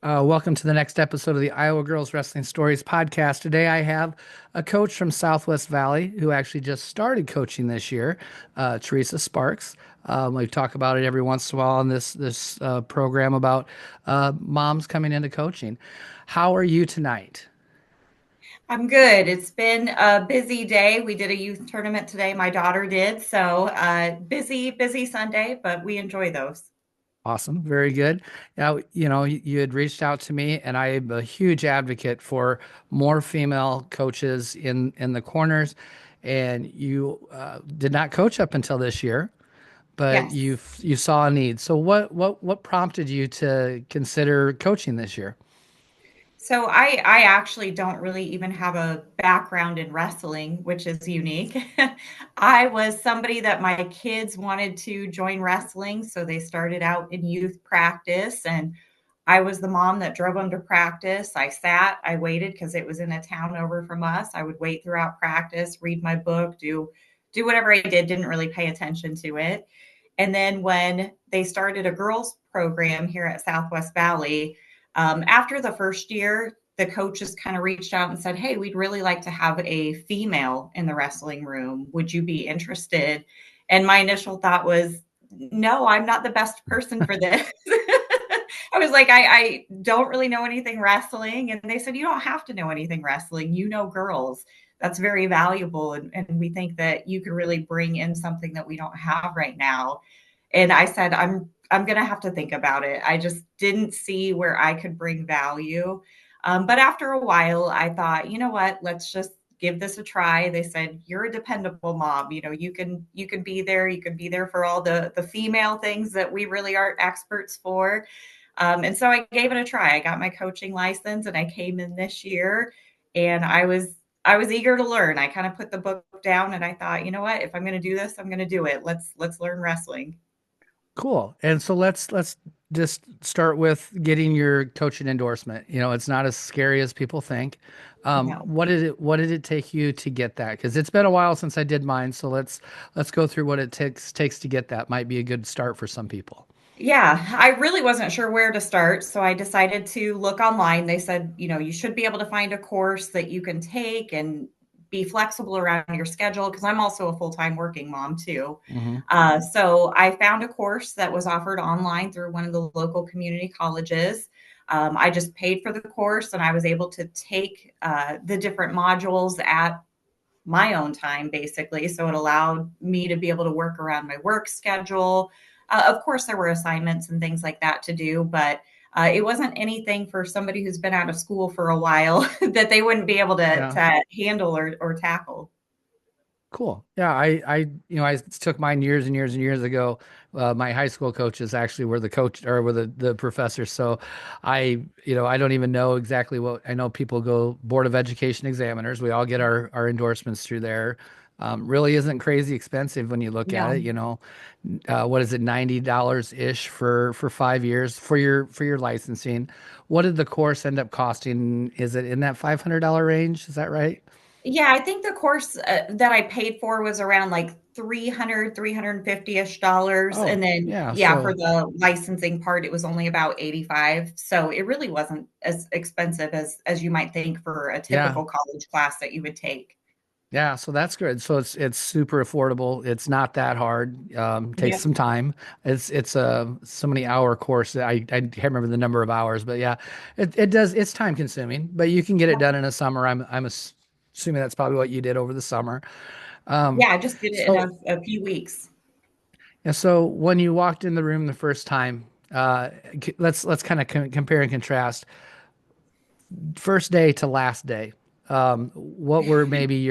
Welcome to the next episode of the Iowa Girls Wrestling Stories podcast. Today I have a coach from Southwest Valley who actually just started coaching this year, Teresa Sparks. We talk about it every once in a while on this program about moms coming into coaching. How are you tonight? I'm good. It's been a busy day. We did a youth tournament today. My daughter did. So busy Sunday, but we enjoy those. Awesome, very good. Now, you had reached out to me, and I am a huge advocate for more female coaches in the corners. And you did not coach up until this year, but Yes. you saw a need. So what prompted you to consider coaching this year? So I actually don't really even have a background in wrestling, which is unique. I was somebody that my kids wanted to join wrestling, so they started out in youth practice and I was the mom that drove them to practice. I waited because it was in a town over from us. I would wait throughout practice, read my book, do whatever I did, didn't really pay attention to it. And then when they started a girls program here at Southwest Valley, after the first year, the coaches kind of reached out and said, "Hey, we'd really like to have a female in the wrestling room. Would you be interested?" And my initial thought was, no, I'm not the best person for this. I was like, I don't really know anything wrestling. And they said, you don't have to know anything wrestling. You know, girls. That's very valuable. And we think that you could really bring in something that we don't have right now. And I said, I'm going to have to think about it. I just didn't see where I could bring value. But after a while, I thought, you know what? Let's just give this a try. They said, you're a dependable mom. You know, you can be there. You can be there for all the female things that we really aren't experts for. And so I gave it a try. I got my coaching license and I came in this year and I was eager to learn. I kind of put the book down and I thought, you know what, if I'm going to do this, I'm going to do it. Let's learn wrestling. Cool. And so let's just start with getting your coaching endorsement. It's not as scary as people think. No. What did it take you to get that? Because it's been a while since I did mine. So let's go through what it takes to get that. Might be a good start for some people. Yeah, I really wasn't sure where to start, so I decided to look online. They said, you know, you should be able to find a course that you can take and be flexible around your schedule because I'm also a full-time working mom too. Hmm. So I found a course that was offered online through one of the local community colleges. I just paid for the course and I was able to take the different modules at my own time, basically. So it allowed me to be able to work around my work schedule. Of course, there were assignments and things like that to do, but it wasn't anything for somebody who's been out of school for a while that they wouldn't be able Yeah. to handle or tackle. Cool. Yeah, I took mine years and years and years ago. My high school coaches actually were the coach or were the professors. So I don't even know exactly what I know. People go Board of Education examiners. We all get our endorsements through there. Really isn't crazy expensive when you look at it. No. What is it, $90 ish for 5 years for your licensing? What did the course end up costing? Is it in that $500 range? Is that right? Yeah, I think the course that I paid for was around like 350-ish dollars. Oh, And then, yeah. yeah, for So the licensing part, it was only about 85. So it really wasn't as expensive as you might think for a yeah. typical college class that you would take. Yeah, so that's good. So it's super affordable. It's not that hard. Takes Yep. some time. It's a so many hour course. I can't remember the number of hours, but yeah, it does. It's time consuming, but you can get it Yep. done in a summer. I'm assuming that's probably what you did over the summer. Um, Yeah, I just did it in so a few weeks. yeah, so when you walked in the room the first time, let's kind of compare and contrast first day to last day. What were maybe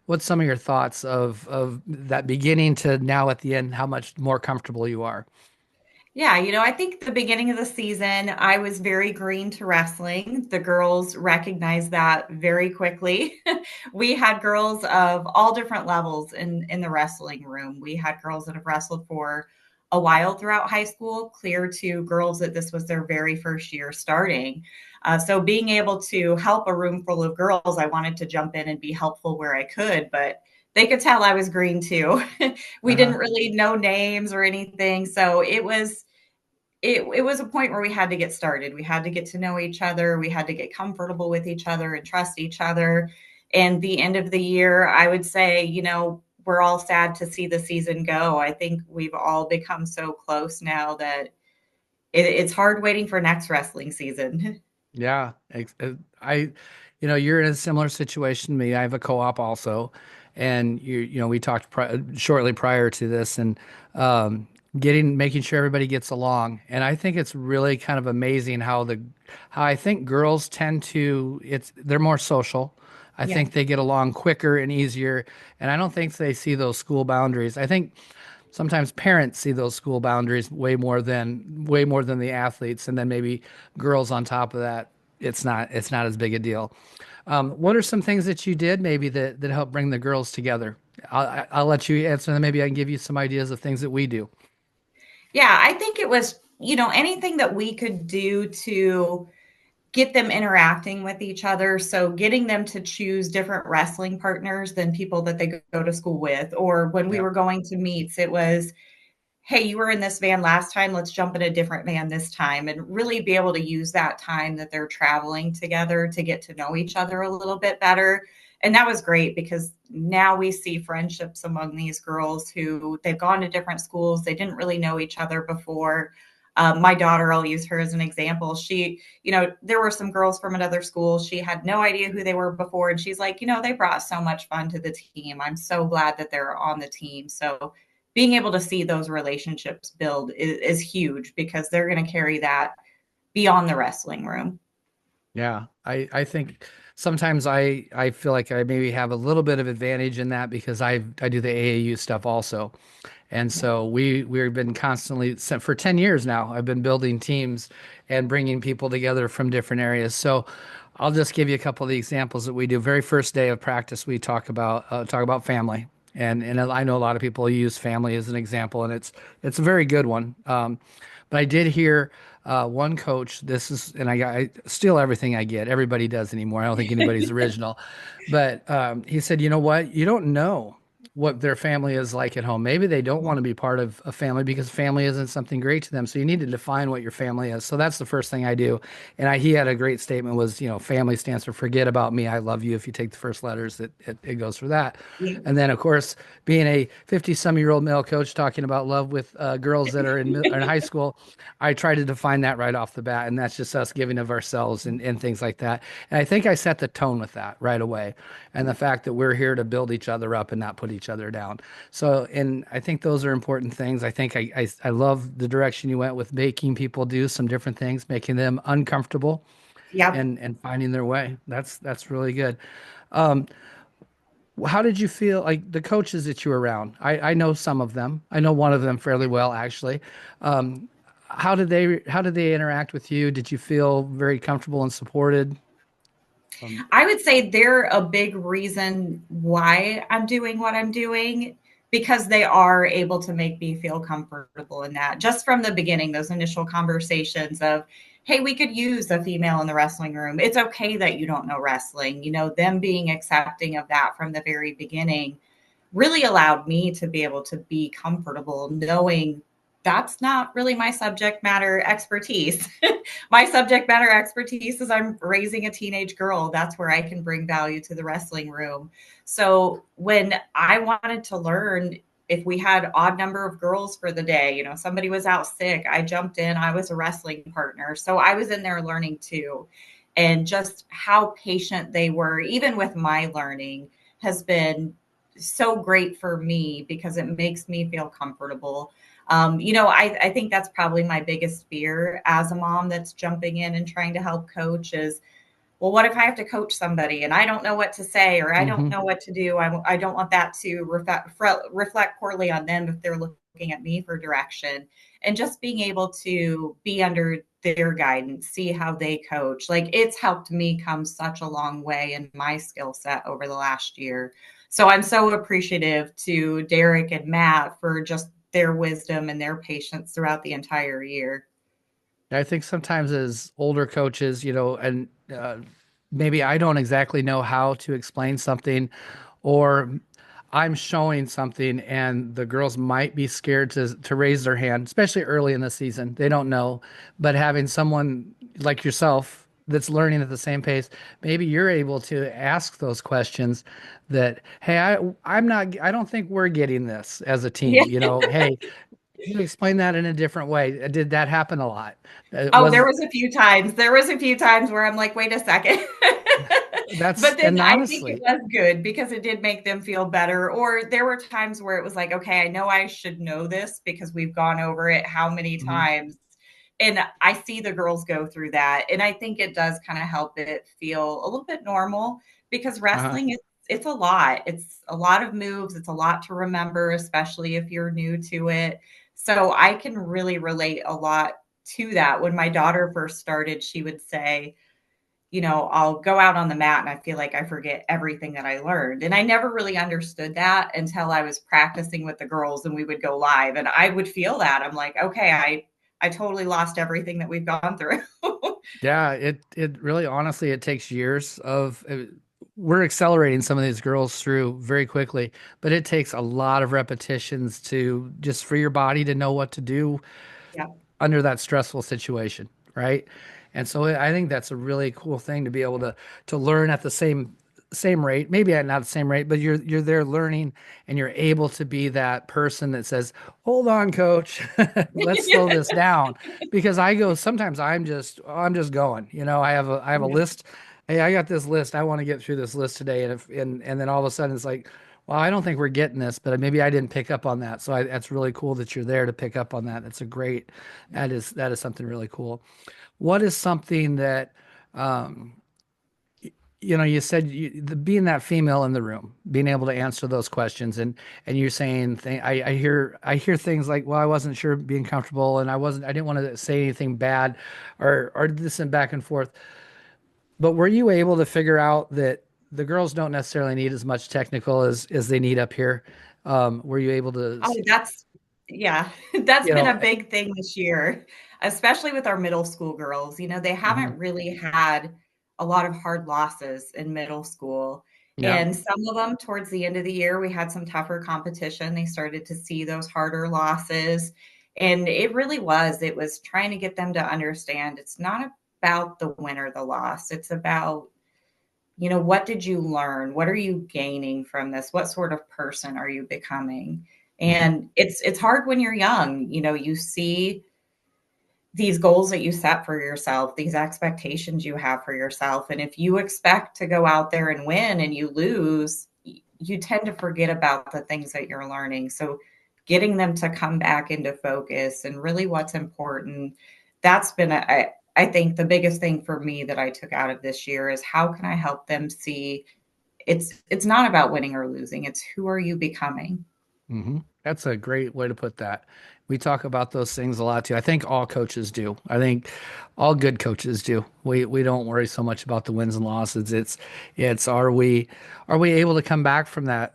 what's some of your thoughts of that beginning to now at the end, how much more comfortable you are? Yeah, I think the beginning of the season, I was very green to wrestling. The girls recognized that very quickly. We had girls of all different levels in the wrestling room. We had girls that have wrestled for a while throughout high school, clear to girls that this was their very first year starting. So being able to help a room full of girls, I wanted to jump in and be helpful where I could, but they could tell I was green too. We Uh-huh. didn't really know names or anything. So it was it was a point where we had to get started. We had to get to know each other. We had to get comfortable with each other and trust each other. And the end of the year, I would say, we're all sad to see the season go. I think we've all become so close now that it's hard waiting for next wrestling season. Yeah, you're in a similar situation to me. I have a co-op also, and we talked shortly prior to this, and um, making sure everybody gets along. And I think it's really kind of amazing how I think girls tend to they're more social. I Yes. think they get along quicker and easier, and I don't think they see those school boundaries. I think sometimes parents see those school boundaries way more than the athletes, and then maybe girls on top of that, it's not as big a deal. What are some things that you did maybe that help bring the girls together? I'll let you answer, and maybe I can give you some ideas of things that we do. Yeah, I think it was, anything that we could do to get them interacting with each other. So getting them to choose different wrestling partners than people that they go to school with. Or when we Yeah. were going to meets, it was, hey, you were in this van last time, let's jump in a different van this time, and really be able to use that time that they're traveling together to get to know each other a little bit better. And that was great because now we see friendships among these girls who they've gone to different schools. They didn't really know each other before. My daughter, I'll use her as an example. There were some girls from another school. She had no idea who they were before. And she's like, they brought so much fun to the team. I'm so glad that they're on the team. So being able to see those relationships build is huge because they're going to carry that beyond the wrestling room. Yeah, I think sometimes I feel like I maybe have a little bit of advantage in that because I do the AAU stuff also. And Yeah. so we've been constantly for 10 years now. I've been building teams and bringing people together from different areas. So I'll just give you a couple of the examples that we do. Very first day of practice, we talk about family. And I know a lot of people use family as an example, and it's a very good one. But I did hear one coach. This is, and I steal everything I get. Everybody does anymore. I don't think anybody's original. But he said, you know what? You don't know what their family is like at home. Maybe they don't want to be part of a family because family isn't something great to them. So you need to define what your family is. So that's the first thing I do. And he had a great statement was, family stands for forget about me. I love you. If you take the first letters, it goes for that. Yeah. And then of course, being a 50-some-year-old male coach talking about love with girls that are in high school, I try to define that right off the bat. And that's just us giving of ourselves and things like that. And I think I set the tone with that right away. And the fact that we're here to build each other up and not put each other down. So, and I think those are important things. I think I love the direction you went with making people do some different things, making them uncomfortable Yep. and finding their way. That's really good. Um, how did you feel like the coaches that you were around? I know some of them. I know one of them fairly well, actually. Um, how did they interact with you? Did you feel very comfortable and supported? Um, I would say they're a big reason why I'm doing what I'm doing because they are able to make me feel comfortable in that. Just from the beginning, those initial conversations of, hey, we could use a female in the wrestling room. It's okay that you don't know wrestling. Them being accepting of that from the very beginning really allowed me to be able to be comfortable knowing that's not really my subject matter expertise. My subject matter expertise is I'm raising a teenage girl. That's where I can bring value to the wrestling room. So when I wanted to learn, if we had odd number of girls for the day, somebody was out sick, I jumped in, I was a wrestling partner. So I was in there learning too. And just how patient they were, even with my learning, has been so great for me because it makes me feel comfortable. I think that's probably my biggest fear as a mom that's jumping in and trying to help coach is, well, what if I have to coach somebody and I don't know what to say or I don't mhm. know what to do? I don't want that to reflect poorly on them if they're looking at me for direction. And just being able to be under their guidance, see how they coach, like it's helped me come such a long way in my skill set over the last year. So I'm so appreciative to Derek and Matt for just their wisdom and their patience throughout the entire year. I think sometimes as older coaches, and maybe I don't exactly know how to explain something, or I'm showing something and the girls might be scared to raise their hand, especially early in the season. They don't know, but having someone like yourself that's learning at the same pace, maybe you're able to ask those questions that, hey, I don't think we're getting this as a Yeah. team. Hey, can you explain that in a different way? Did that happen a lot? It Oh, there was was a few times. There was a few times where I'm like, wait a second. that's But then and I think it honestly, was good because it did make them feel better. Or there were times where it was like, okay, I know I should know this because we've gone over it how many mhm, times. And I see the girls go through that. And I think it does kind of help it feel a little bit normal because uh-huh, wrestling is it's a lot. It's a lot of moves. It's a lot to remember, especially if you're new to it. So I can really relate a lot to that. When my daughter first started, she would say, I'll go out on the mat and I feel like I forget everything that I learned. And I never really understood that until I was practicing with the girls and we would go live and I would feel that. I'm like, okay, I totally lost everything that we've gone through. yeah, it really honestly it takes years of we're accelerating some of these girls through very quickly, but it takes a lot of repetitions to just for your body to know what to do Yeah. under that stressful situation, right? And so I think that's a really cool thing to be able to learn at the same rate, maybe at not the same rate, but you're there learning and you're able to be that person that says, "Hold on, coach, let's slow this down." Because I go sometimes I'm just going. I have a Yeah. list. Hey, I got this list. I want to get through this list today, and then all of a sudden it's like, well, I don't think we're getting this, but maybe I didn't pick up on that. So that's really cool that you're there to pick up on that. That's a great, that is something really cool. What is something that, um, you said being that female in the room, being able to answer those questions, and you're saying, I hear things like, well, I wasn't sure being comfortable, and I didn't want to say anything bad, or this and back and forth. But were you able to figure out that the girls don't necessarily need as much technical as they need up here? Were you able to, Oh, that's yeah, that's you been know, a big thing this year, especially with our middle school girls. They mhm, haven't really had a lot of hard losses in middle school. yeah, And some of them towards the end of the year, we had some tougher competition. They started to see those harder losses. And it was trying to get them to understand it's not about the win or the loss. It's about what did you learn? What are you gaining from this? What sort of person are you becoming? mhm, And it's hard when you're young. You see these goals that you set for yourself, these expectations you have for yourself. And if you expect to go out there and win and you lose, you tend to forget about the things that you're learning. So getting them to come back into focus and really what's important, that's been I think the biggest thing for me that I took out of this year is how can I help them see it's not about winning or losing, it's who are you becoming. mhm. That's a great way to put that. We talk about those things a lot too. I think all coaches do. I think all good coaches do. We don't worry so much about the wins and losses. It's are we able to come back from that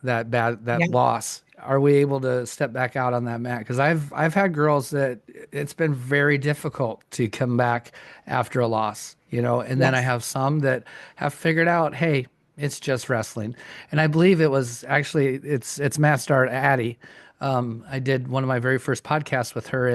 Yeah. loss? Are we able to step back out on that mat? Because I've had girls that it's been very difficult to come back after a loss, and then I Yes. have some that have figured out, hey, it's just wrestling. And I believe it was actually it's Matt Star Addie. I did one of my very first podcasts with her,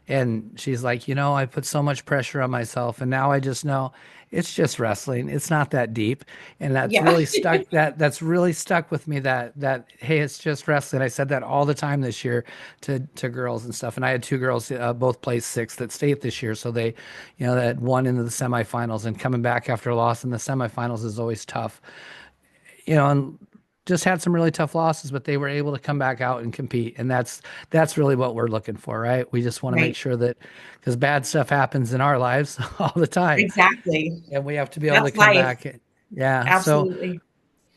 and she's like, I put so much pressure on myself, and now I just know it's just wrestling. It's not that deep, and that's Yeah. really stuck. That's really stuck with me. That hey, it's just wrestling. I said that all the time this year to girls and stuff, and I had two girls both placed sixth at state this year, so that won into the semifinals, and coming back after a loss in the semifinals is always tough, and just had some really tough losses, but they were able to come back out and compete. And that's really what we're looking for, right? We just want to make Right. sure that because bad stuff happens in our lives all the time, Exactly. and we have to be able to That's come life. back. Yeah. So Absolutely.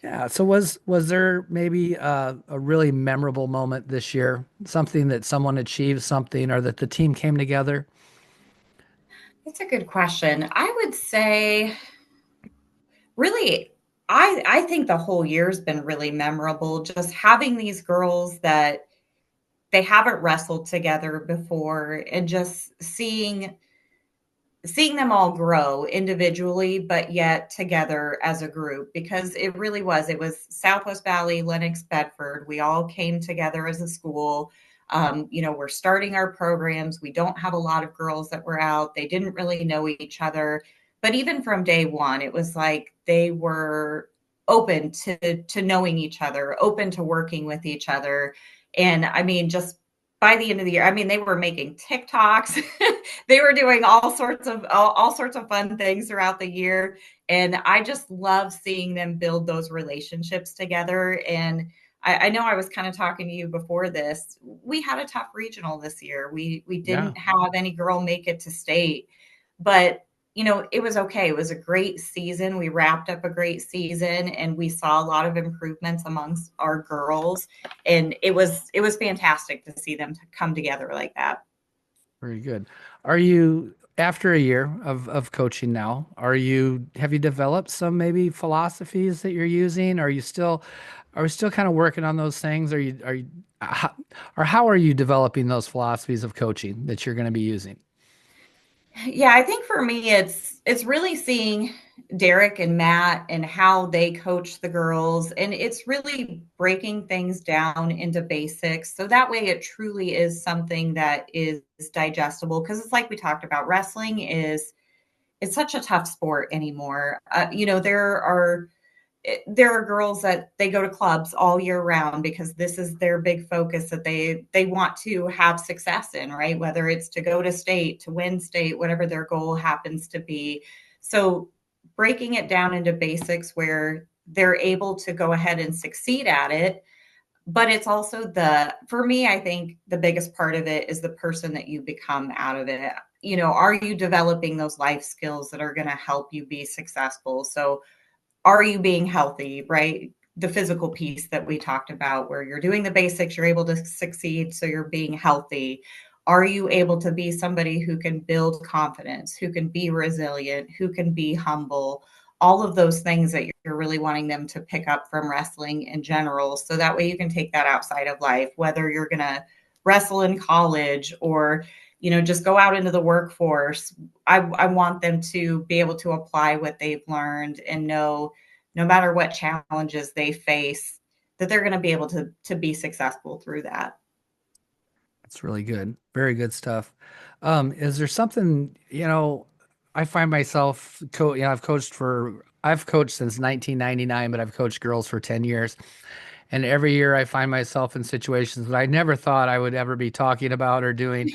yeah. So was there maybe a really memorable moment this year, something that someone achieved something or that the team came together? It's a good question. I would say really I think the whole year's been really memorable just having these girls that they haven't wrestled together before and just seeing seeing them all grow individually, but yet together as a group, because it was Southwest Valley, Lenox, Bedford. We all came together as a school. We're starting our programs. We don't have a lot of girls that were out. They didn't really know each other. But even from day one, it was like they were open to knowing each other, open to working with each other. And I mean, just by the end of the year, I mean, they were making TikToks. They were doing all sorts of fun things throughout the year, and I just love seeing them build those relationships together. And I know I was kind of talking to you before this. We had a tough regional this year. We Yeah, didn't have any girl make it to state, but it was okay. It was a great season. We wrapped up a great season, and we saw a lot of improvements amongst our girls, and it was fantastic to see them to come together like that. very good. Are you, after a year of coaching now, have you developed some maybe philosophies that you're using? Are we still kind of working on those things? How, or how are you developing those philosophies of coaching that you're going to be using? Yeah, I think for me it's really seeing Derek and Matt and how they coach the girls, and it's really breaking things down into basics so that way it truly is something that is digestible, because it's like we talked about, wrestling is it's such a tough sport anymore. There are girls that they go to clubs all year round because this is their big focus that they want to have success in, right? Whether it's to go to state, to win state, whatever their goal happens to be. So breaking it down into basics where they're able to go ahead and succeed at it. But it's also for me, I think the biggest part of it is the person that you become out of it. Are you developing those life skills that are going to help you be successful? So are you being healthy, right? The physical piece that we talked about, where you're doing the basics, you're able to succeed, so you're being healthy. Are you able to be somebody who can build confidence, who can be resilient, who can be humble? All of those things that you're really wanting them to pick up from wrestling in general. So that way you can take that outside of life, whether you're going to wrestle in college or just go out into the workforce. I want them to be able to apply what they've learned and know no matter what challenges they face, that they're going to be able to be successful through that. That's really good. Very good stuff. Is there something, I find myself I've coached since 1999, but I've coached girls for 10 years. And every year I find myself in situations that I never thought I would ever be talking about or doing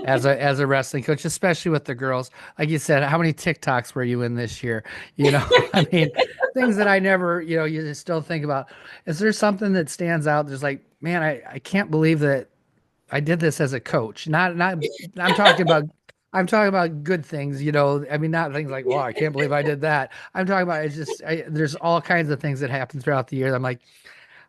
as a wrestling coach, especially with the girls. Like you said, how many TikToks were you in this year? I mean, things that I never, you just still think about. Is there something that stands out? There's like, man, I can't believe that I did this as a coach. Not I'm talking about I'm talking about good things, I mean, not things like, wow, I can't believe I did that. I'm talking about there's all kinds of things that happen throughout the year. I'm like,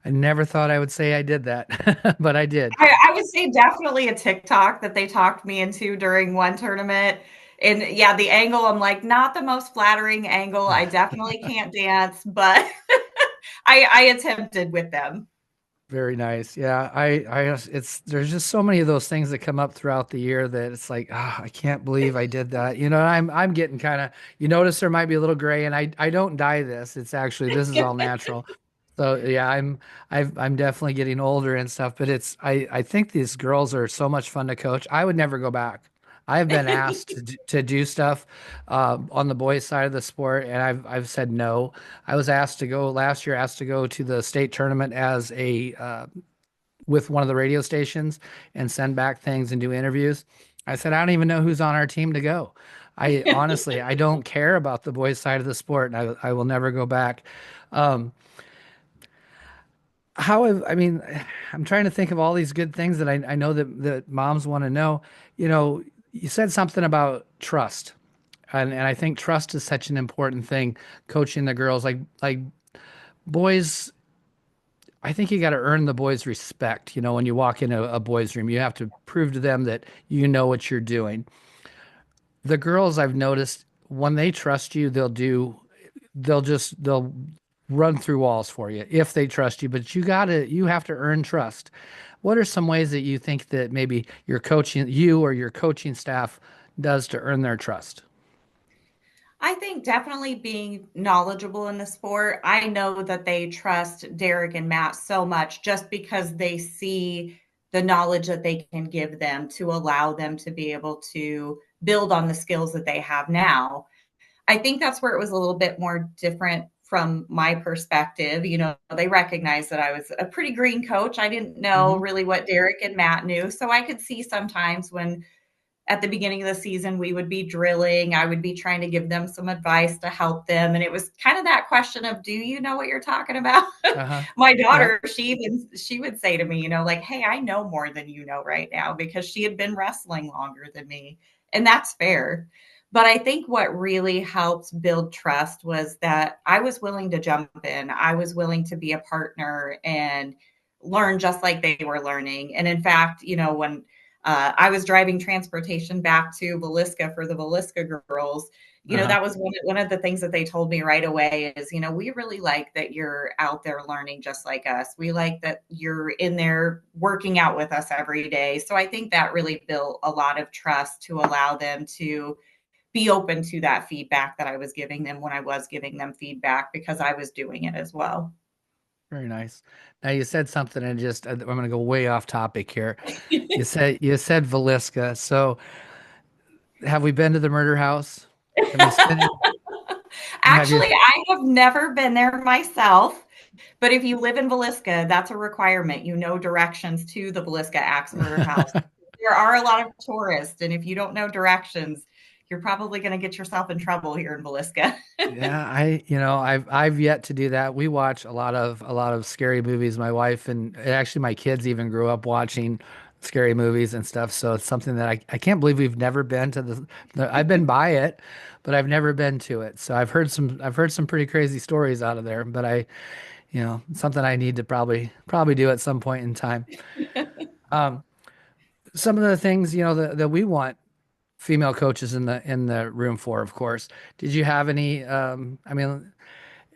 I never thought I would say I did that, but I did. I would say definitely a TikTok that they talked me into during one tournament. And yeah, the angle, I'm like, not the most flattering angle. I definitely can't dance, but I attempted with them. Very nice. Yeah, there's just so many of those things that come up throughout the year that it's like, I can't believe I did that. I'm getting kind of, you notice there might be a little gray, and I don't dye this. It's actually this is all natural. So yeah, I'm definitely getting older and stuff, but I think these girls are so much fun to coach. I would never go back. I've been asked to do stuff on the boys' side of the sport, and I've said no. I was asked to go last year, asked to go to the state tournament as a with one of the radio stations and send back things and do interviews. I said I don't even know who's on our team to go. I honestly I don't care about the boys' side of the sport, and I will never go back. Um, I mean, I'm trying to think of all these good things that I know that moms want to know. You said something about trust. And I think trust is such an important thing coaching the girls. Like boys, I think you got to earn the boys' respect. When you walk in a boys' room, you have to prove to them that you know what you're doing. The girls, I've noticed, when they trust you, they'll run through walls for you if they trust you. But you have to earn trust. What are some ways that you think that maybe you or your coaching staff does to earn their trust? I think definitely being knowledgeable in the sport. I know that they trust Derek and Matt so much just because they see the knowledge that they can give them to allow them to be able to build on the skills that they have now. I think that's where it was a little bit more different from my perspective. You know, they recognized that I was a pretty green coach. I didn't know Hmm. really what Derek and Matt knew. So I could see sometimes when at the beginning of the season we would be drilling, I would be trying to give them some advice to help them, and it was kind of that question of, do you know what you're talking about? Uh-huh. My Yep. daughter, she would say to me, you know, like, hey, I know more than you know right now, because she had been wrestling longer than me, and that's fair. But I think what really helped build trust was that I was willing to jump in, I was willing to be a partner and learn just like they were learning. And in fact, you know, when I was driving transportation back to Villisca for the Villisca girls. You know, Uh-huh. that was one of the things that they told me right away is, you know, we really like that you're out there learning just like us. We like that you're in there working out with us every day. So I think that really built a lot of trust to allow them to be open to that feedback that I was giving them when I was giving them feedback, because I was doing it as well. Very nice. Now you said something and just I'm going to go way off topic here. You said Velisca. So have we been to the murder house? Have you spent have you Actually, I have never been there myself. But if you live in Villisca, that's a requirement. You know directions to the Villisca Axe Murder House. There are a lot of tourists, and if you don't know directions, you're probably going to get yourself in trouble here in Villisca. Yeah, I've yet to do that. We watch a lot of scary movies. My wife and actually my kids even grew up watching scary movies and stuff. So it's something that I can't believe we've never been to I've been by it, but I've never been to it. So I've heard some pretty crazy stories out of there, but it's something I need to probably do at some point in time. Um, some of the things, that we want female coaches in the room for, of course. Did you have any I mean,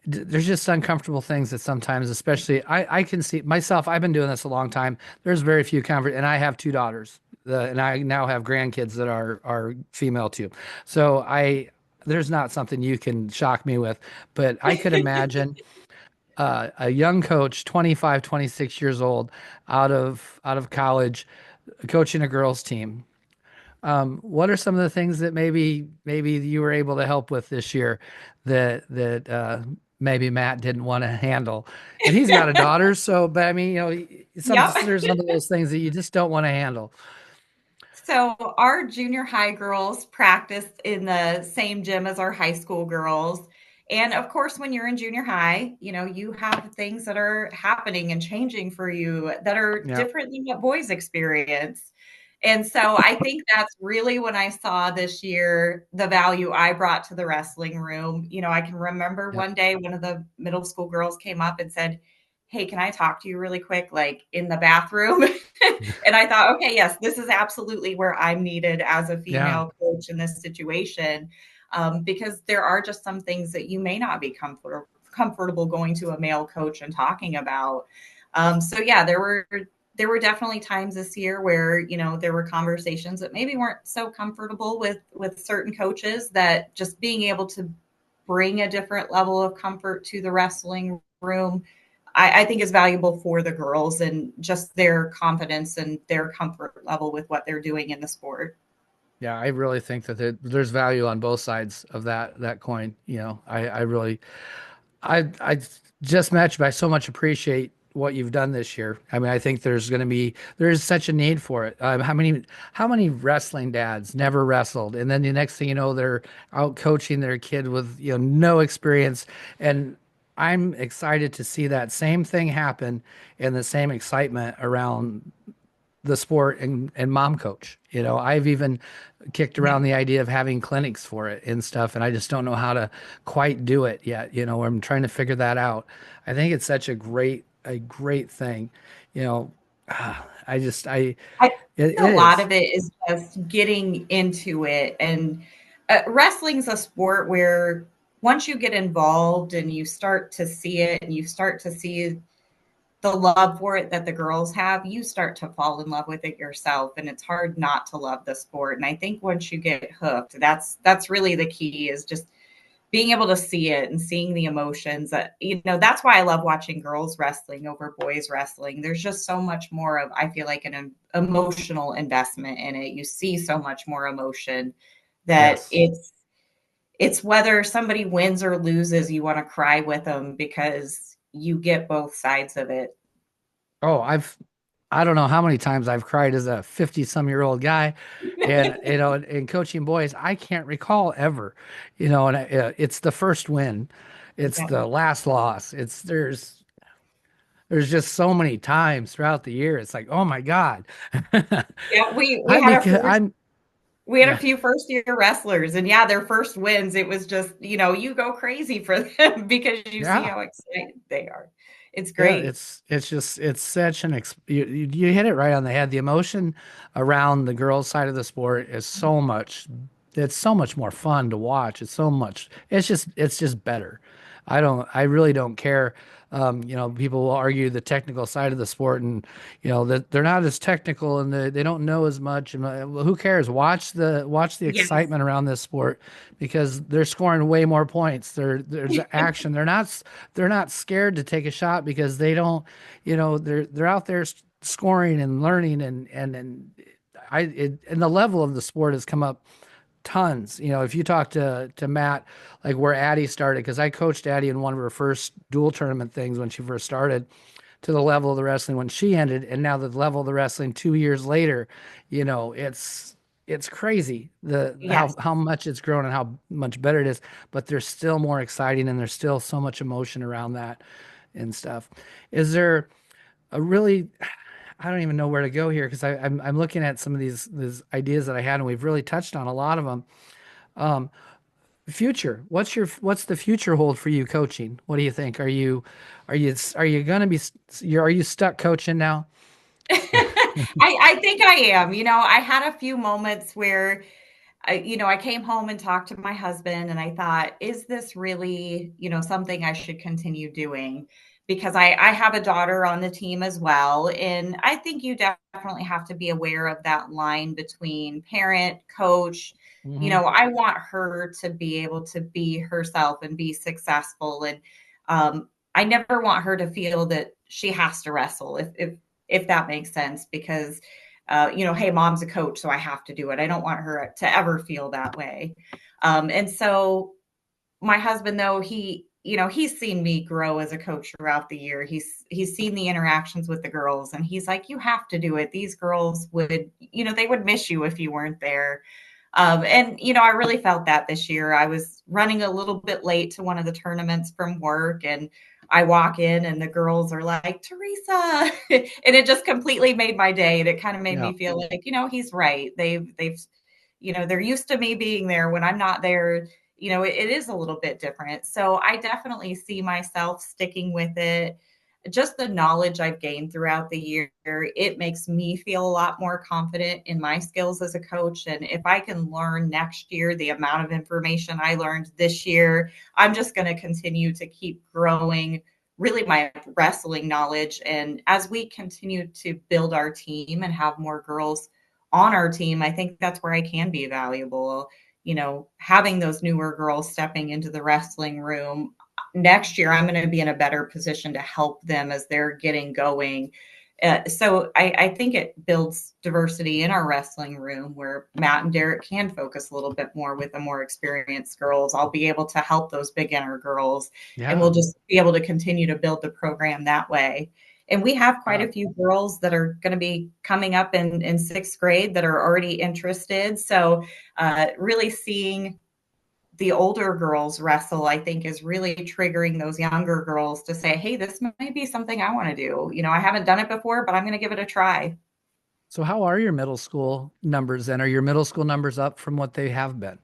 there's just uncomfortable things that sometimes, especially I can see myself. I've been doing this a long time. There's very few convert, and I have two daughters, and I now have grandkids that are female too. So there's not something you can shock me with, but I could imagine a young coach, 25, 26 years old, out of college, coaching a girls team. What are some of the things that maybe you were able to help with this year that maybe Matt didn't want to handle? And he's got a daughter, so but I mean, Yep. there's some of those things that you just don't want to handle. So our junior high girls practiced in the same gym as our high school girls. And of course, when you're in junior high, you know, you have things that are happening and changing for you that are Yeah, different than what boys experience. And so I think that's really when I saw this year the value I brought to the wrestling room. You know, I can remember yeah, one day one of the middle school girls came up and said, hey, can I talk to you really quick, like in the bathroom? And I thought, okay, yes, this is absolutely where I'm needed as a yeah, female coach in this situation, because there are just some things that you may not be comfortable going to a male coach and talking about. So yeah, there were definitely times this year where, you know, there were conversations that maybe weren't so comfortable with certain coaches, that just being able to bring a different level of comfort to the wrestling room, I think is valuable for the girls and just their confidence and their comfort level with what they're doing in the sport. yeah. I really think that there's value on both sides of that coin. I really I just matched, but I so much appreciate what you've done this year. I mean, I think there's such a need for it. How many wrestling dads never wrestled, and then the next thing you know, they're out coaching their kid with no experience, and I'm excited to see that same thing happen and the same excitement around the sport and mom coach. I've even kicked Yeah. around the idea of having clinics for it and stuff, and I just don't know how to quite do it yet. I'm trying to figure that out. I think it's such a great thing. You know, I just I I it, think it a lot is. of it is just getting into it. And wrestling's a sport where once you get involved and you start to see it and you start to see the love for it that the girls have, you start to fall in love with it yourself, and it's hard not to love the sport. And I think once you get hooked, that's really the key, is just being able to see it and seeing the emotions that, that's why I love watching girls wrestling over boys wrestling. There's just so much more of, I feel like, an emotional investment in it. You see so much more emotion that Yes. it's whether somebody wins or loses, you want to cry with them because you get both sides of it. Oh, I don't know how many times I've cried as a 50 some year old guy, and in coaching boys, I can't recall ever, and it's the first win, it's Yeah. the last loss. There's just so many times throughout the year. It's like, oh my God. Yeah, we I had a because first I'm we had a Yeah, few first year wrestlers, and yeah, their first wins, it was just, you go crazy for them because you see yeah. how excited they are. It's Yeah, great. it's just it's such an you hit it right on the head. The emotion around the girls' side of the sport is so much it's so much more fun to watch. It's just better. I really don't care. People will argue the technical side of the sport, and that they're not as technical, and they don't know as much. And well, who cares? Watch the Yes. excitement around this sport, because they're scoring way more points. There's action. They're not scared to take a shot, because they don't, they're out there scoring and learning, and the level of the sport has come up tons. If you talk to Matt, like where Addie started, because I coached Addie in one of her first dual tournament things when she first started, to the level of the wrestling when she ended, and now the level of the wrestling 2 years later, it's crazy the Yes. how much it's grown and how much better it is. But there's still more exciting, and there's still so much emotion around that and stuff. Is there a really I don't even know where to go here, because I'm looking at some of these ideas that I had, and we've really touched on a lot of them. Future. What's the future hold for you coaching? What do you think? Are you gonna be are you stuck coaching now? I think I am. I had a few moments where I came home and talked to my husband, and I thought, is this really, something I should continue doing? Because I have a daughter on the team as well. And I think you definitely have to be aware of that line between parent, coach. Hmm. I want her to be able to be herself and be successful. And I never want her to feel that she has to wrestle, if that makes sense, because hey, mom's a coach, so I have to do it. I don't want her to ever feel that way. And so my husband, though, he's seen me grow as a coach throughout the year. He's seen the interactions with the girls, and he's like, you have to do it. These girls would, they would miss you if you weren't there. And I really felt that this year. I was running a little bit late to one of the tournaments from work, and I walk in and the girls are like, Teresa. And it just completely made my day. And it kind of made Yeah. me feel like, he's right. They've they're used to me being there. When I'm not there, it is a little bit different. So I definitely see myself sticking with it. Just the knowledge I've gained throughout the year, it makes me feel a lot more confident in my skills as a coach. And if I can learn next year the amount of information I learned this year, I'm just going to continue to keep growing really my wrestling knowledge. And as we continue to build our team and have more girls on our team, I think that's where I can be valuable. Having those newer girls stepping into the wrestling room next year, I'm going to be in a better position to help them as they're getting going. So I think it builds diversity in our wrestling room where Matt and Derek can focus a little bit more with the more experienced girls. I'll be able to help those beginner girls, and Yeah. we'll just be able to continue to build the program that way. And we have quite Yeah. a few girls that are going to be coming up in sixth grade that are already interested. So really seeing the older girls wrestle, I think, is really triggering those younger girls to say, hey, this might be something I want to do. I haven't done it before, but I'm going to give it a try. So how are your middle school numbers then? Are your middle school numbers up from what they have been?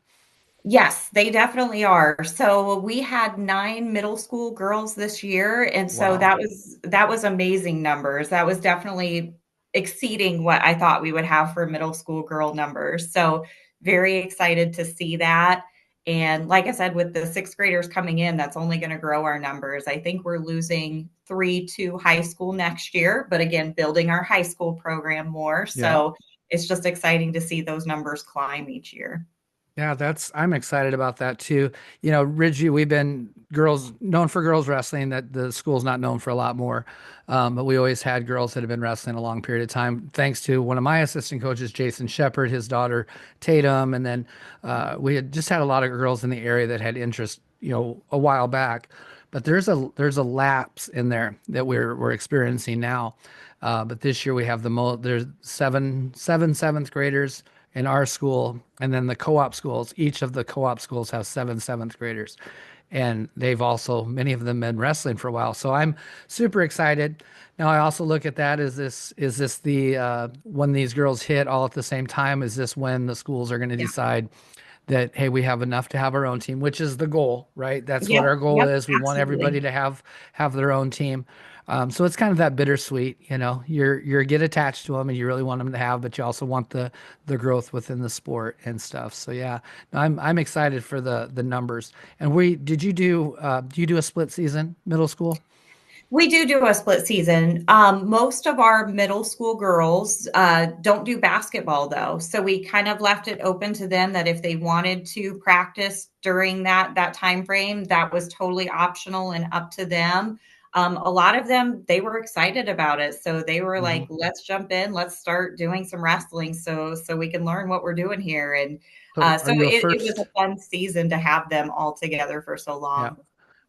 Yes, they definitely are. So we had 9 middle school girls this year, and so Wow. that was amazing numbers. That was definitely exceeding what I thought we would have for middle school girl numbers. So very excited to see that. And like I said, with the sixth graders coming in, that's only going to grow our numbers. I think we're losing 3 to high school next year, but again, building our high school program more. Yeah. So it's just exciting to see those numbers climb each year. Yeah, I'm excited about that too. You know, Ridgeview, we've been girls known for girls wrestling, that the school's not known for a lot more. But we always had girls that have been wrestling a long period of time, thanks to one of my assistant coaches, Jason Shepard, his daughter Tatum, and then we had just had a lot of girls in the area that had interest, a while back. But there's a lapse in there that we're experiencing now. But this year we have there's seven seventh graders in our school, and then the co-op schools. Each of the co-op schools have seven seventh graders, and they've also many of them been wrestling for a while. So I'm super excited. Now I also look at that, is this the when these girls hit all at the same time? Is this when the schools are going to Yeah. decide that, hey, we have enough to have our own team, which is the goal, right? That's what Yep. our goal Yep. is. We want everybody Absolutely. to have their own team. So it's kind of that bittersweet, you're get attached to them and you really want them to have, but you also want the growth within the sport and stuff. So yeah, no, I'm excited for the numbers. And do you do a split season middle school? We do a split season. Most of our middle school girls don't do basketball though, so we kind of left it open to them that if they wanted to practice during that time frame, that was totally optional and up to them. A lot of them, they were excited about it, so they were like, Hmm. "Let's jump in, let's start doing some wrestling, so we can learn what we're doing here." And So so are you a it was first? a fun season to have them all together for so Yeah. long.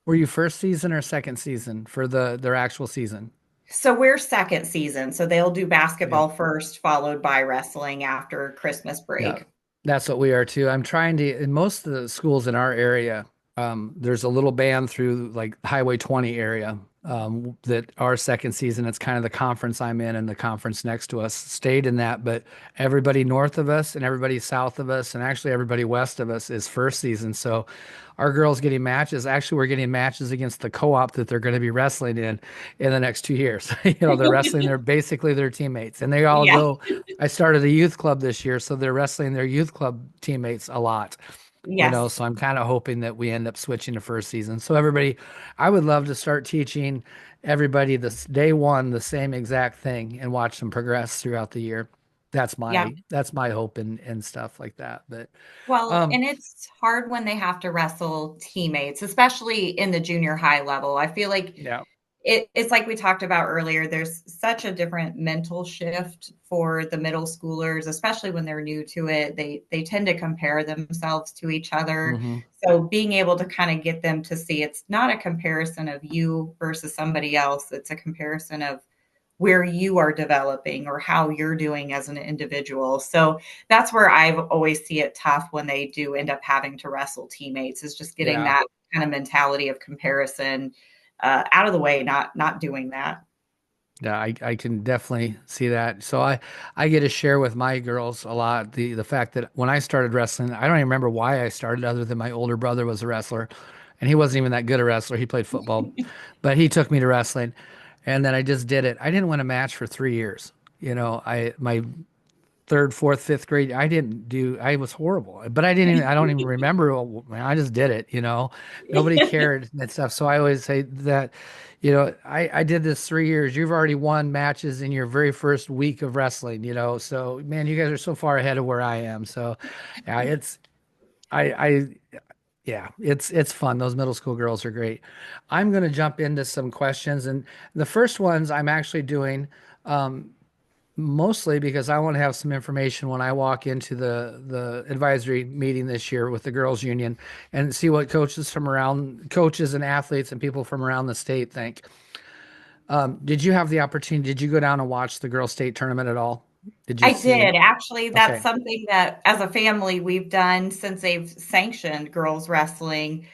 Were you first season or second season for their actual season? So we're second season. So they'll do Yeah. basketball first, followed by wrestling after Christmas Yeah, break. that's what we are too. I'm trying to, in most of the schools in our area, there's a little band through like Highway 20 area, that our second season, it's kind of the conference I'm in, and the conference next to us stayed in that. But everybody north of us and everybody south of us and actually everybody west of us is first season. So our girls getting matches. Actually, we're getting matches against the co-op that they're going to be wrestling in the next 2 years. They're wrestling. They're basically their teammates, and they all Yeah. go. I started a youth club this year, so they're wrestling their youth club teammates a lot. Yes. So I'm kind of hoping that we end up switching to first season. So everybody, I would love to start teaching everybody this day one the same exact thing and watch them progress throughout the year. Yeah. That's my hope and stuff like that. But Well, um and it's hard when they have to wrestle teammates, especially in the junior high level. I feel like yeah. it's like we talked about earlier. There's such a different mental shift for the middle schoolers, especially when they're new to it. They tend to compare themselves to each other. Hmm. So being able to kind of get them to see it's not a comparison of you versus somebody else. It's a comparison of where you are developing or how you're doing as an individual. So that's where I've always see it tough when they do end up having to wrestle teammates, is just getting Yeah. that kind of mentality of comparison out of the way, not doing that. Yeah, I can definitely see that. So I get to share with my girls a lot the fact that when I started wrestling, I don't even remember why I started, other than my older brother was a wrestler, and he wasn't even that good a wrestler. He played football, but he took me to wrestling, and then I just did it. I didn't win a match for 3 years. I my third, fourth, fifth grade, I was horrible, but I don't even remember. I just did it, nobody cared and stuff. So I always say that, I did this 3 years. You've already won matches in your very first week of wrestling, so man, you guys are so far ahead of where I am. So yeah, I, yeah, it's fun. Those middle school girls are great. I'm going to jump into some questions, and the first ones I'm actually doing, mostly because I want to have some information when I walk into the advisory meeting this year with the girls union, and see what coaches and athletes and people from around the state think. Did you have the opportunity? Did you go down and watch the girls state tournament at all? Did you I see? did. Actually, that's Okay. something that as a family we've done since they've sanctioned girls wrestling.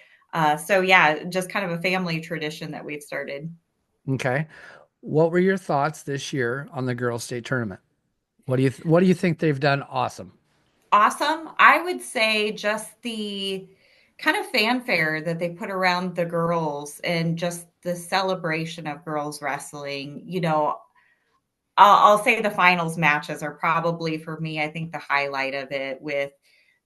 So yeah, just kind of a family tradition that we've started. Okay. What were your thoughts this year on the girls state tournament? What do you think they've done awesome? Awesome. I would say just the kind of fanfare that they put around the girls and just the celebration of girls wrestling. I'll say the finals matches are probably for me, I think the highlight of it, with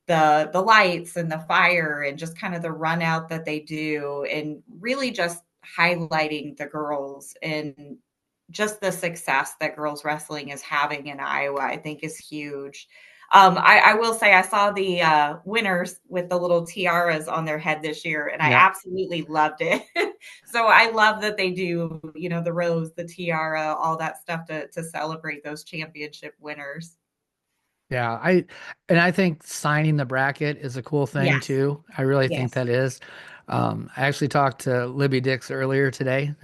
the lights and the fire and just kind of the run out that they do, and really just highlighting the girls and just the success that girls wrestling is having in Iowa, I think is huge. I will say I saw the winners with the little tiaras on their head this year, and I Yeah. absolutely loved it. So I love that they do, you know, the rose, the tiara, all that stuff to celebrate those championship winners. Yeah, I think signing the bracket is a cool thing Yes, too. I really think yes. that is. I actually talked to Libby Dix earlier today,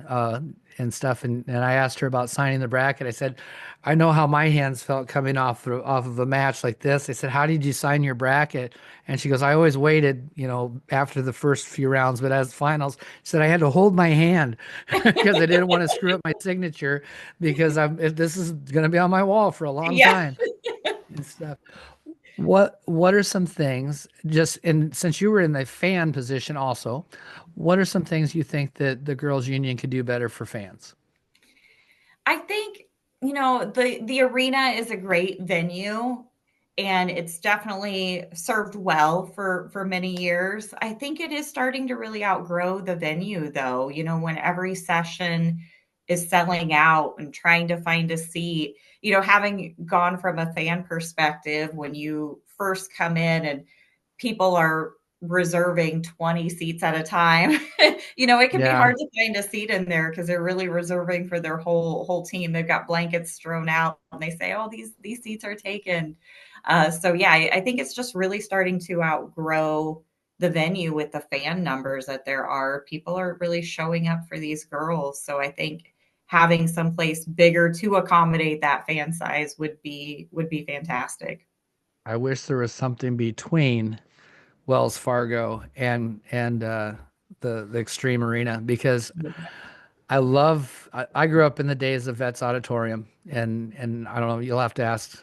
and stuff, and I asked her about signing the bracket. I said, I know how my hands felt coming off of a match like this. I said, how did you sign your bracket? And she goes, I always waited, after the first few rounds, but as finals, she said I had to hold my hand because I didn't want to screw up my signature because this is going to be on my wall for a long Yeah. time and stuff. What are some things just and since you were in the fan position also, what are some things you think that the girls union could do better for fans? I think, you know, the arena is a great venue and it's definitely served well for many years. I think it is starting to really outgrow the venue though. You know, when every session is selling out and trying to find a seat, you know, having gone from a fan perspective when you first come in and people are reserving 20 seats at a time. You know, it can be Yeah, hard to find a seat in there because they're really reserving for their whole team. They've got blankets thrown out and they say, "Oh, these seats are taken." So yeah, I think it's just really starting to outgrow the venue with the fan numbers that there are. People are really showing up for these girls. So I think having someplace bigger to accommodate that fan size would be fantastic. I wish there was something between Wells Fargo and the Extreme Arena because I grew up in the days of Vets Auditorium and I don't know, you'll have to ask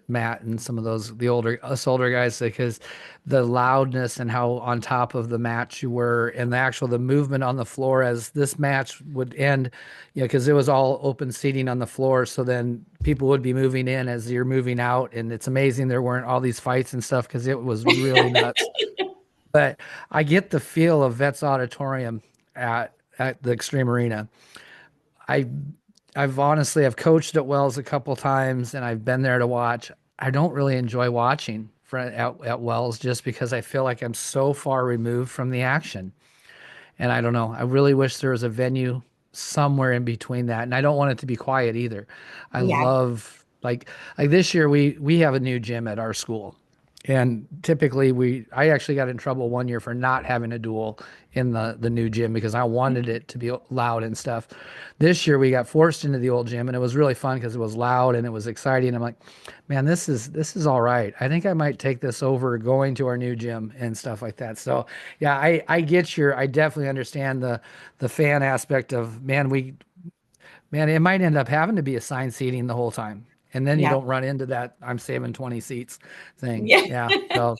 Matt and some of us older guys because the loudness and how on top of the match you were and the movement on the floor as this match would end, because it was all open seating on the floor. So then people would be moving in as you're moving out. And it's amazing there weren't all these fights and stuff because it was really nuts. But I get the feel of Vets Auditorium at the Extreme Arena. I I've coached at Wells a couple times and I've been there to watch. I don't really enjoy watching at Wells just because I feel like I'm so far removed from the action. And I don't know. I really wish there was a venue somewhere in between that. And I don't want it to be quiet either. I Yeah. love like this year we have a new gym at our school. And typically I actually got in trouble one year for not having a duel in the new gym because I wanted it to be loud and stuff. This year we got forced into the old gym and it was really fun because it was loud and it was exciting. I'm like, man, this is all right. I think I might take this over going to our new gym and stuff like that. So yeah, I definitely understand the fan aspect of man, it might end up having to be assigned seating the whole time. And then you Yeah. don't run into that I'm saving 20 seats thing. Yeah. Yeah. So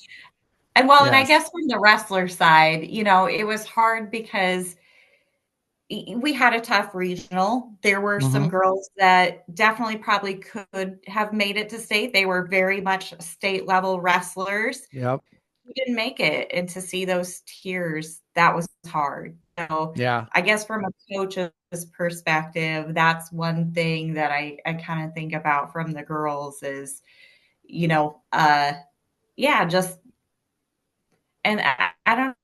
And well, and I yes. guess from the wrestler side, you know, it was hard because we had a tough regional. There were some Hmm. girls that definitely probably could have made it to state. They were very much state level wrestlers Yep. who didn't make it. And to see those tears, that was hard. So Yeah. I guess from a coach's perspective, that's one thing that I kind of think about from the girls is, you know, yeah, just and I don't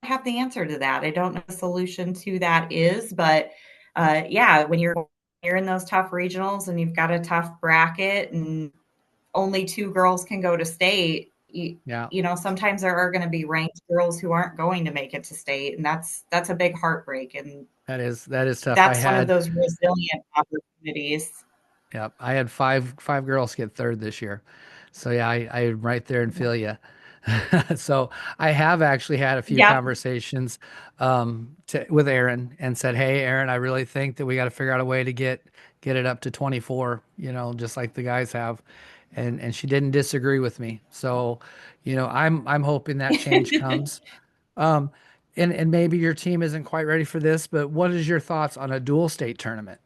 have the answer to that. I don't know the solution to that is, but yeah, when you're in those tough regionals and you've got a tough bracket and only two girls can go to state, Yeah. you know, sometimes there are going to be ranked girls who aren't going to make it to state, and that's a big heartbreak, and That is tough. that's one of those resilient opportunities. I had five girls get third this year. So yeah, I'm right there and feel you. So I have actually had a few Yep. conversations with Aaron and said, "Hey, Aaron, I really think that we got to figure out a way to get it up to 24, just like the guys have." And she didn't disagree with me. So, I'm hoping that change comes. Um, and maybe your team isn't quite ready for this, but what is your thoughts on a dual state tournament?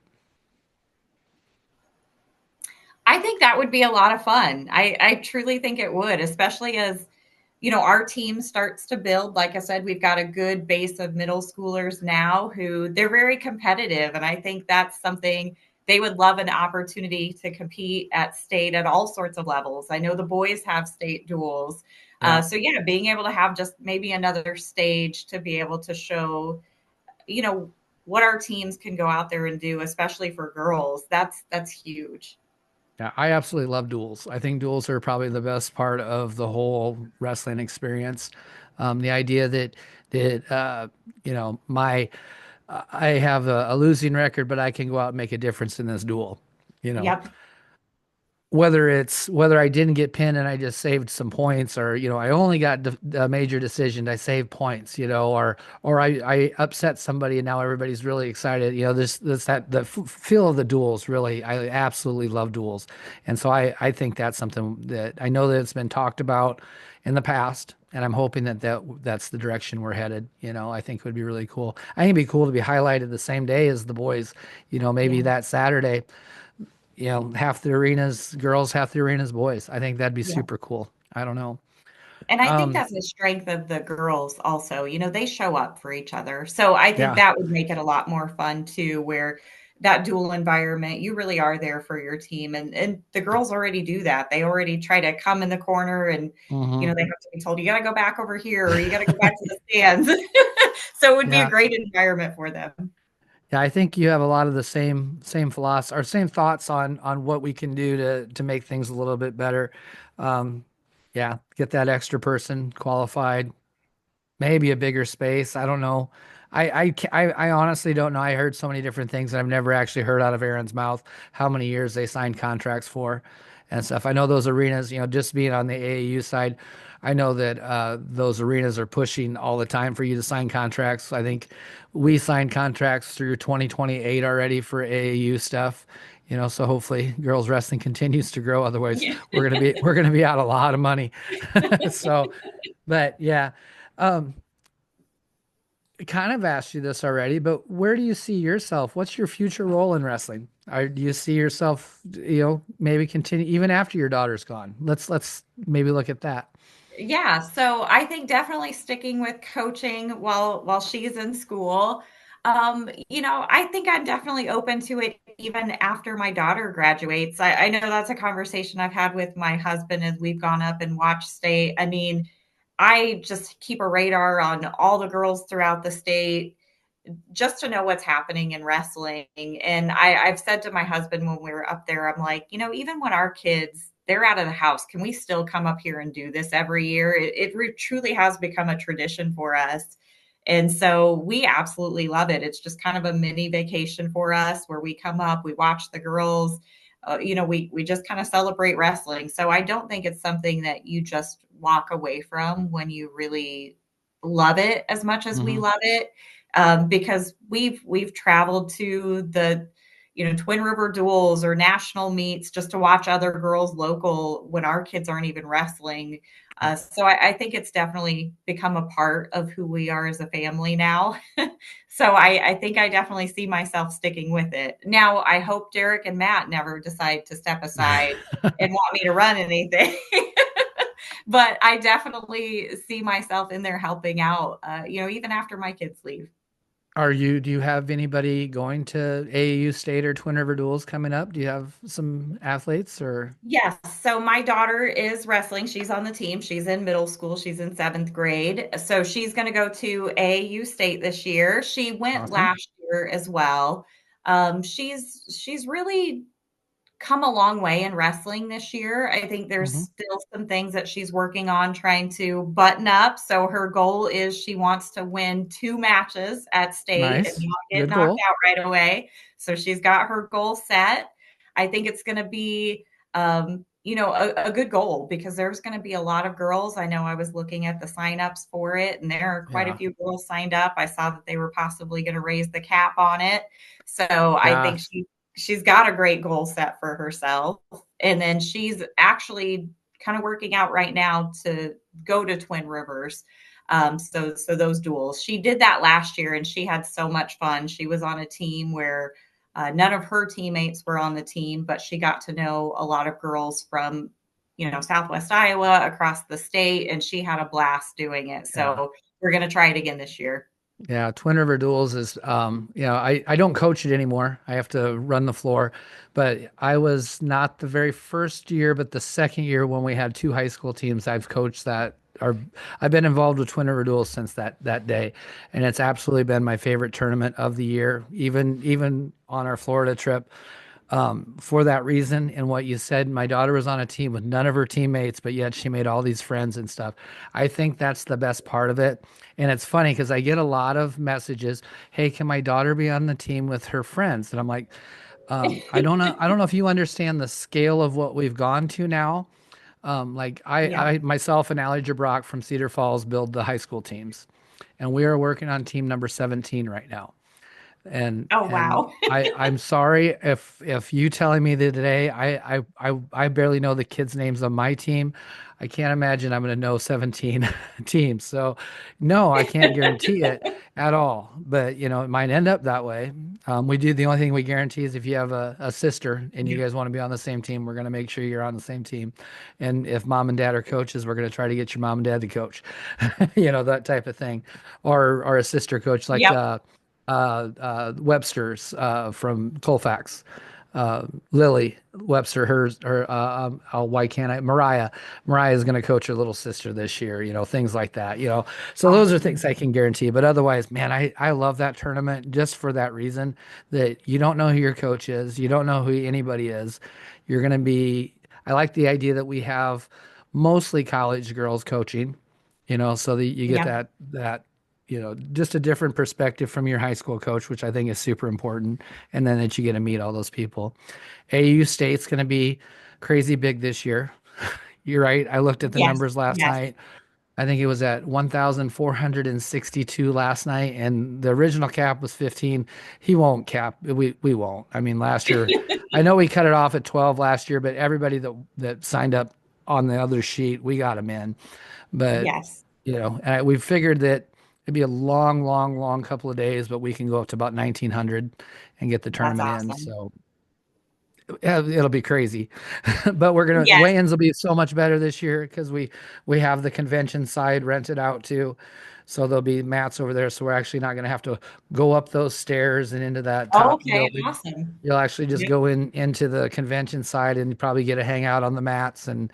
I think that would be a lot of fun. I truly think it would, especially as you know, our team starts to build. Like I said, we've got a good base of middle schoolers now who they're very competitive. And I think that's something they would love an opportunity to compete at state at all sorts of levels. I know the boys have state duels. Yeah. So yeah, being able to have just maybe another stage to be able to show, you know, what our teams can go out there and do, especially for girls, that's huge. Yeah, I absolutely love duels. I think duels are probably the best part of the whole wrestling experience. The idea that you know, my I have a losing record, but I can go out and make a difference in this duel. You know, Yep. whether I didn't get pinned and I just saved some points, or I only got a major decision, I saved points, or I upset somebody and now everybody's really excited. This that the feel of the duels really, I absolutely love duels, and so I think that's something that I know that it's been talked about in the past. And I'm hoping that's the direction we're headed. I think it would be really cool. I think it'd be cool to be highlighted the same day as the boys. Maybe Yeah. that Saturday, half the arena's girls, half the arena's boys. I think that'd be Yeah. super cool. I don't know. And I think Um, that's the strength of the girls also. You know, they show up for each other. So I think yeah. that would make it a lot more fun too, where that dual environment, you really are there for your team. And the girls already do that. They already try to come in the corner and, you know, Hmm. they have to be told, you got to go back over here or you got to go back to the stands. So it would be a Yeah. great environment for them. Yeah. I think you have a lot of the same philosophy or same thoughts on what we can do to make things a little bit better. Um, yeah. Get that extra person qualified, maybe a bigger space. I don't know. I honestly don't know. I heard so many different things, and I've never actually heard out of Aaron's mouth how many years they signed contracts for and stuff. I know those arenas, just being on the AAU side, I know that those arenas are pushing all the time for you to sign contracts. I think we signed contracts through 2028 already for AAU stuff. So hopefully girls wrestling continues to grow. Otherwise, Yeah. we're gonna be out a lot of money. So, but yeah. Um, kind of asked you this already, but where do you see yourself? What's your future role in wrestling? Do you see yourself, maybe continue even after your daughter's gone? Let's maybe look at that. Yeah, so I think definitely sticking with coaching while she's in school. You know, I think I'm definitely open to it even after my daughter graduates. I know that's a conversation I've had with my husband as we've gone up and watched state. I mean, I just keep a radar on all the girls throughout the state just to know what's happening in wrestling. And I've said to my husband when we were up there, I'm like, you know, even when our kids they're out of the house, can we still come up here and do this every year? It truly has become a tradition for us. And so we absolutely love it. It's just kind of a mini vacation for us where we come up, we watch the girls. You know, we just kind of celebrate wrestling. So I don't think it's something that you just walk away from when you really love it as much as we Hmm. love it, because we've traveled to the Twin River duels or national meets just to watch other girls local when our kids aren't even wrestling. Yeah. So I think it's definitely become a part of who we are as a family now. So I think I definitely see myself sticking with it. Now I hope Derek and Matt never decide to step aside and want me to run anything. But I definitely see myself in there helping out, even after my kids leave. Do you have anybody going to AAU State or Twin River Duels coming up? Do you have some athletes or Yes. So my daughter is wrestling. She's on the team. She's in middle school. She's in seventh grade. So she's going to go to AAU State this year. She went awesome? last year as well. She's really come a long way in wrestling this year. I think there's Hmm. still some things that she's working on trying to button up. So her goal is she wants to win 2 matches at state and Nice. not get Good knocked goal. out right away. So she's got her goal set. I think it's going to be, a good goal because there's going to be a lot of girls. I know I was looking at the signups for it, and there are quite a Yeah. few girls signed up. I saw that they were possibly going to raise the cap on it. So I Yeah. think she's got a great goal set for herself. And then she's actually kind of working out right now to go to Twin Rivers. So those duels. She did that last year and she had so much fun. She was on a team where none of her teammates were on the team, but she got to know a lot of girls from, Southwest Iowa across the state, and she had a blast doing it. Yeah. So we're going to try it again this year. Yeah, Twin River Duels is, I don't coach it anymore. I have to run the floor, but I was not the very first year, but the second year when we had two high school teams, I've coached that. Or I've been involved with Twin River Duels since that day, and it's absolutely been my favorite tournament of the year. Even on our Florida trip, for that reason and what you said, my daughter was on a team with none of her teammates, but yet she made all these friends and stuff. I think that's the best part of it. And it's funny because I get a lot of messages, "Hey, can my daughter be on the team with her friends?" And I'm like, I don't know if you understand the scale of what we've gone to now. Like Yeah. I myself and Allie Jabrock from Cedar Falls build the high school teams, and we are working on team number 17 right now. Oh, And wow. I'm sorry if you telling me that today I barely know the kids' names on my team. I can't imagine I'm going to know 17 teams. So no, I can't guarantee it at all. But it might end up that way. We do the only thing we guarantee is if you have a sister and you Yeah. guys want to be on the same team, we're going to make sure you're on the same team. And if mom and dad are coaches, we're going to try to get your mom and dad to coach. That type of thing, or a sister coach like Yep. Webster's from Colfax. Lily Webster, why can't I? Mariah is going to coach her little sister this year, things like that, So those are things Awesome. I can guarantee. But otherwise, man, I love that tournament just for that reason that you don't know who your coach is. You don't know who anybody is. You're going to be, I like the idea that we have mostly college girls coaching, so that you get Yeah. that just a different perspective from your high school coach, which I think is super important. And then that you get to meet all those people. AU State's going to be crazy big this year. You're right. I looked at the Yes. numbers last Yes. night. I think it was at 1,462 last night, and the original cap was 15. He won't cap. We won't. I mean, last year, I know we cut it off at 12 last year, but everybody that signed up on the other sheet, we got them in. But Yes. we figured that it'd be a long, long, long couple of days, but we can go up to about 1,900 and get the That's tournament in. awesome. So yeah, it'll be crazy. But Yes. weigh-ins will be so much better this year because we have the convention side rented out too. So there'll be mats over there. So we're actually not going to have to go up those stairs and into that top Okay. building. Awesome. You'll actually just Yep. go into the convention side and probably get a hangout on the mats and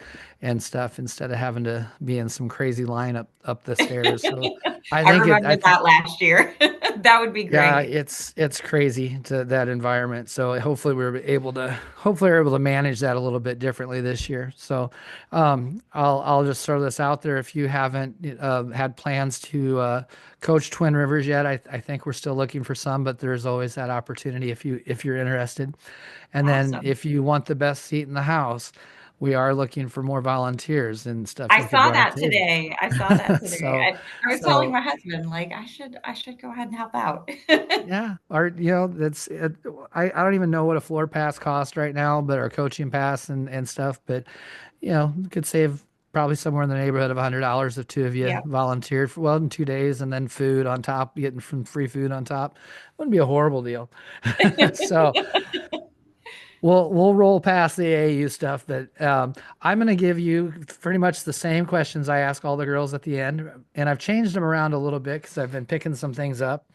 stuff instead of having to be in some crazy line up the stairs. So I remember I think that last year. That would be yeah, great. it's crazy to that environment. So hopefully we're able to manage that a little bit differently this year. So I'll just throw this out there. If you haven't had plans to coach Twin Rivers yet, I think we're still looking for some, but there's always that opportunity if you're interested. And then Awesome. if you want the best seat in the house, we are looking for more volunteers and stuff I you could saw run a that table. today. I saw that today. So I was telling so my husband, like, I should go ahead and help out. Yeah, that's it. I don't even know what a floor pass costs right now, but our coaching pass and stuff. But you could save probably somewhere in the neighborhood of $100 if two of you Yeah. volunteered for in 2 days, and then food on top, getting some free food on top. Wouldn't be a horrible deal. So we'll roll past the AAU stuff, but I'm gonna give you pretty much the same questions I ask all the girls at the end, and I've changed them around a little bit because I've been picking some things up.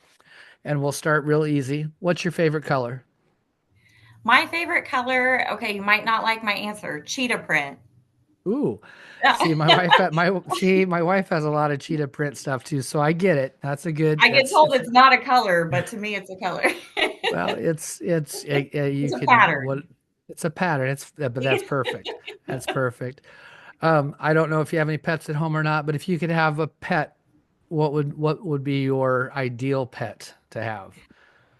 And we'll start real easy. What's your favorite color? My favorite color, okay, you might not like my answer, cheetah print. Ooh, my wife has a lot of cheetah print stuff too, so I get it. That's a good. I get That's told it's it's not a color, but to me, it's a color. well, you It's a can what pattern. it's a pattern. But that's perfect. That's perfect. I don't know if you have any pets at home or not, but if you could have a pet, what would be your ideal pet to have?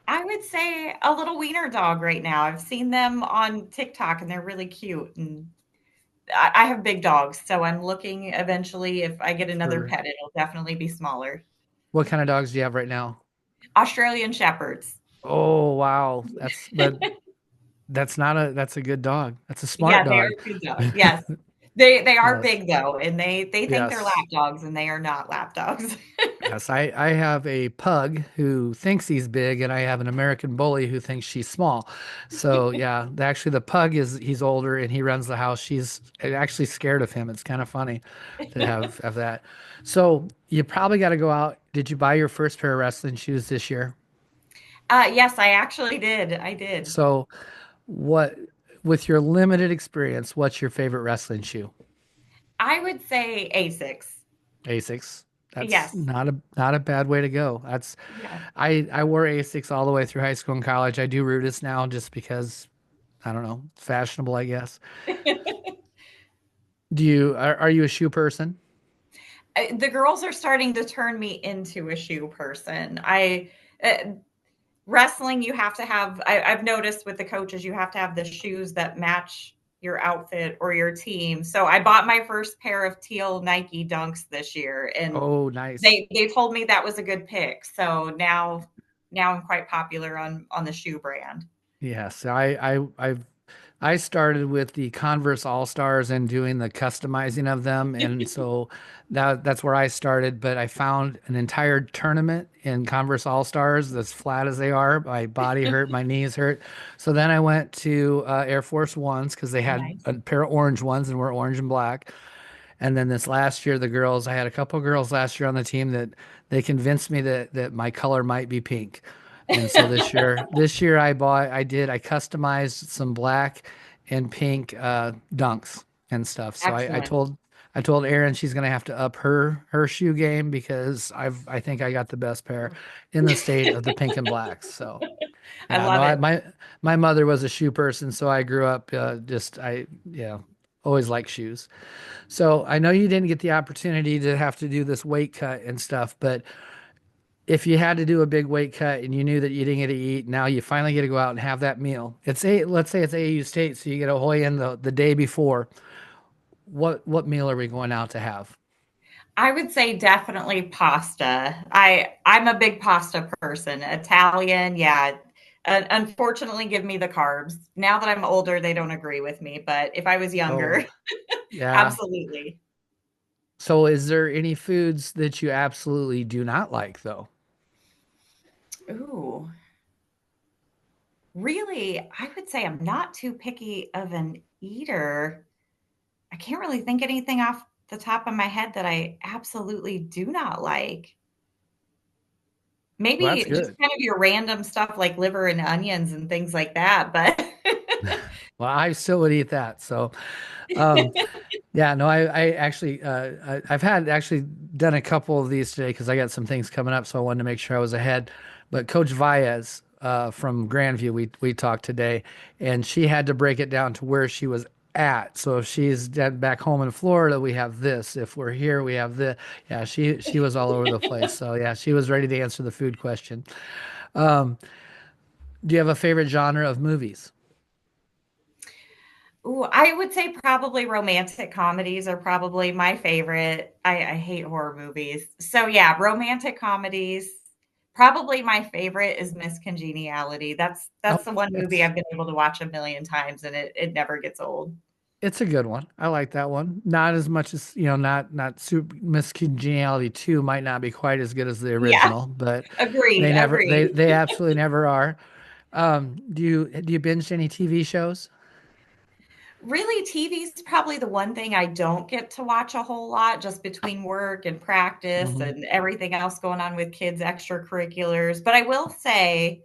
I would say a little wiener dog right now. I've seen them on TikTok and they're really cute. And I have big dogs, so I'm looking eventually if I get another For pet, it'll definitely be smaller. what kind of dogs do you have right now? Australian Shepherds. Oh wow, that's a good dog. That's a smart Yeah, they are dog. good dogs. Yes. They are Yes. big though, and they think they're lap Yes. dogs, and they are not lap dogs. Yes, I have a pug who thinks he's big, and I have an American bully who thinks she's small. So yeah, actually the pug he's older and he runs the house. She's actually scared of him. It's kind of funny to have that. So you probably got to go out. Did you buy your first pair of wrestling shoes this year? Yes, I actually did. I did. So what, with your limited experience, what's your favorite wrestling shoe? I would say Asics. Asics. That's Yes. not a bad way to go. That's Yeah. I wore Asics all the way through high school and college. I do Rudis now just because I don't know, it's fashionable, I guess. Are you a shoe person? The girls are starting to turn me into a shoe person. I wrestling, you have to have. I've noticed with the coaches, you have to have the shoes that match your outfit or your team. So I bought my first pair of teal Nike Dunks this year, and Oh, nice. they told me that was a good pick. So now I'm quite popular on the shoe brand. Yes, I started with the Converse All Stars and doing the customizing of them, and so that's where I started. But I found an entire tournament in Converse All Stars, as flat as they are. My body hurt, my knees hurt. So then I went to Air Force Ones because they Oh, had nice. a pair of orange ones and were orange and black. And then this last year, the girls, I had a couple of girls last year on the team that they convinced me that my color might be pink. And so this year I customized some black and pink dunks and stuff. So Excellent. I told Erin she's gonna have to up her shoe game because I think I got the best pair in the state of the pink and blacks. So I yeah, no, love it. my mother was a shoe person, so I grew up just I yeah always liked shoes. So I know you didn't get the opportunity to have to do this weight cut and stuff, but if you had to do a big weight cut and you knew that you didn't get to eat, now you finally get to go out and have that meal. Let's say it's AU State, so you get a Hoy in the day before. What meal are we going out to have? I would say definitely pasta. I'm a big pasta person. Italian, yeah. Unfortunately, give me the carbs. Now that I'm older, they don't agree with me. But if I was younger, Oh, yeah. absolutely. So is there any foods that you absolutely do not like though? Ooh, really? I would say I'm not too picky of an eater. I can't really think anything off the top of my head that I absolutely do not like. Well, that's Maybe just good. kind of your random stuff like liver and onions and things like that, but Well, I still would eat that. So, um, yeah, no, I actually, I've had actually done a couple of these today because I got some things coming up, so I wanted to make sure I was ahead. But Coach Vaez, from Grandview, we talked today, and she had to break it down to where she was at. So if she's dead back home in Florida, we have this. If we're here, we have this. Yeah, she was all over the place. So yeah, she was ready to answer the food question. Um, do you have a favorite genre of movies? ooh, I would say probably romantic comedies are probably my favorite. I hate horror movies. So yeah, romantic comedies. Probably my favorite is Miss Congeniality. Oh, That's the one movie it's I've been able to watch a million times and it never gets old. It's a good one. I like that one. Not as much as, not super Miss Congeniality 2 might not be quite as good as the Yeah, original, but agreed, agreed. they absolutely never are. Do you binge any TV shows? Really, TV's probably the one thing I don't get to watch a whole lot just between work and practice Hmm. and everything else going on with kids' extracurriculars. But I will say,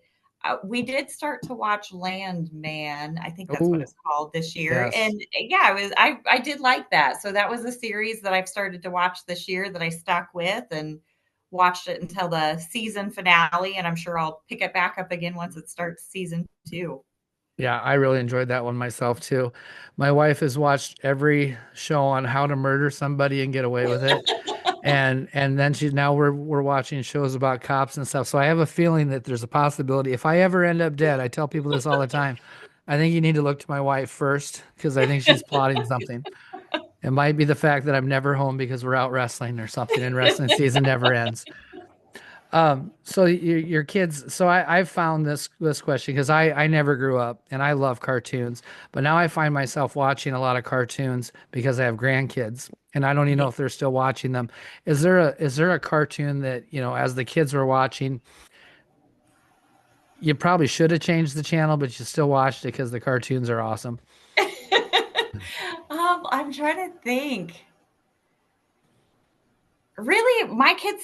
we did start to watch Landman. I think that's what Oh, it's called this year. yes. And yeah, I did like that. So that was a series that I've started to watch this year that I stuck with and watched it until the season finale. And I'm sure I'll pick it back up again once it starts season two. Yeah, I really enjoyed that one myself too. My wife has watched every show on how to murder somebody and get away with it. And then now we're watching shows about cops and stuff. So I have a feeling that there's a possibility if I ever end up dead, I tell people this all the time. I think you need to look to my wife first because I think she's plotting something. It might be the fact that I'm never home because we're out wrestling or something and wrestling season never ends. So your kids, so I've found this question because I never grew up and I love cartoons, but now I find myself watching a lot of cartoons because I have grandkids and I don't even Yeah. know if they're still watching them. Is there a cartoon that, as the kids were watching, you probably should have changed the channel, but you still watched it because the cartoons are awesome? I'm trying to think. Really, my kids,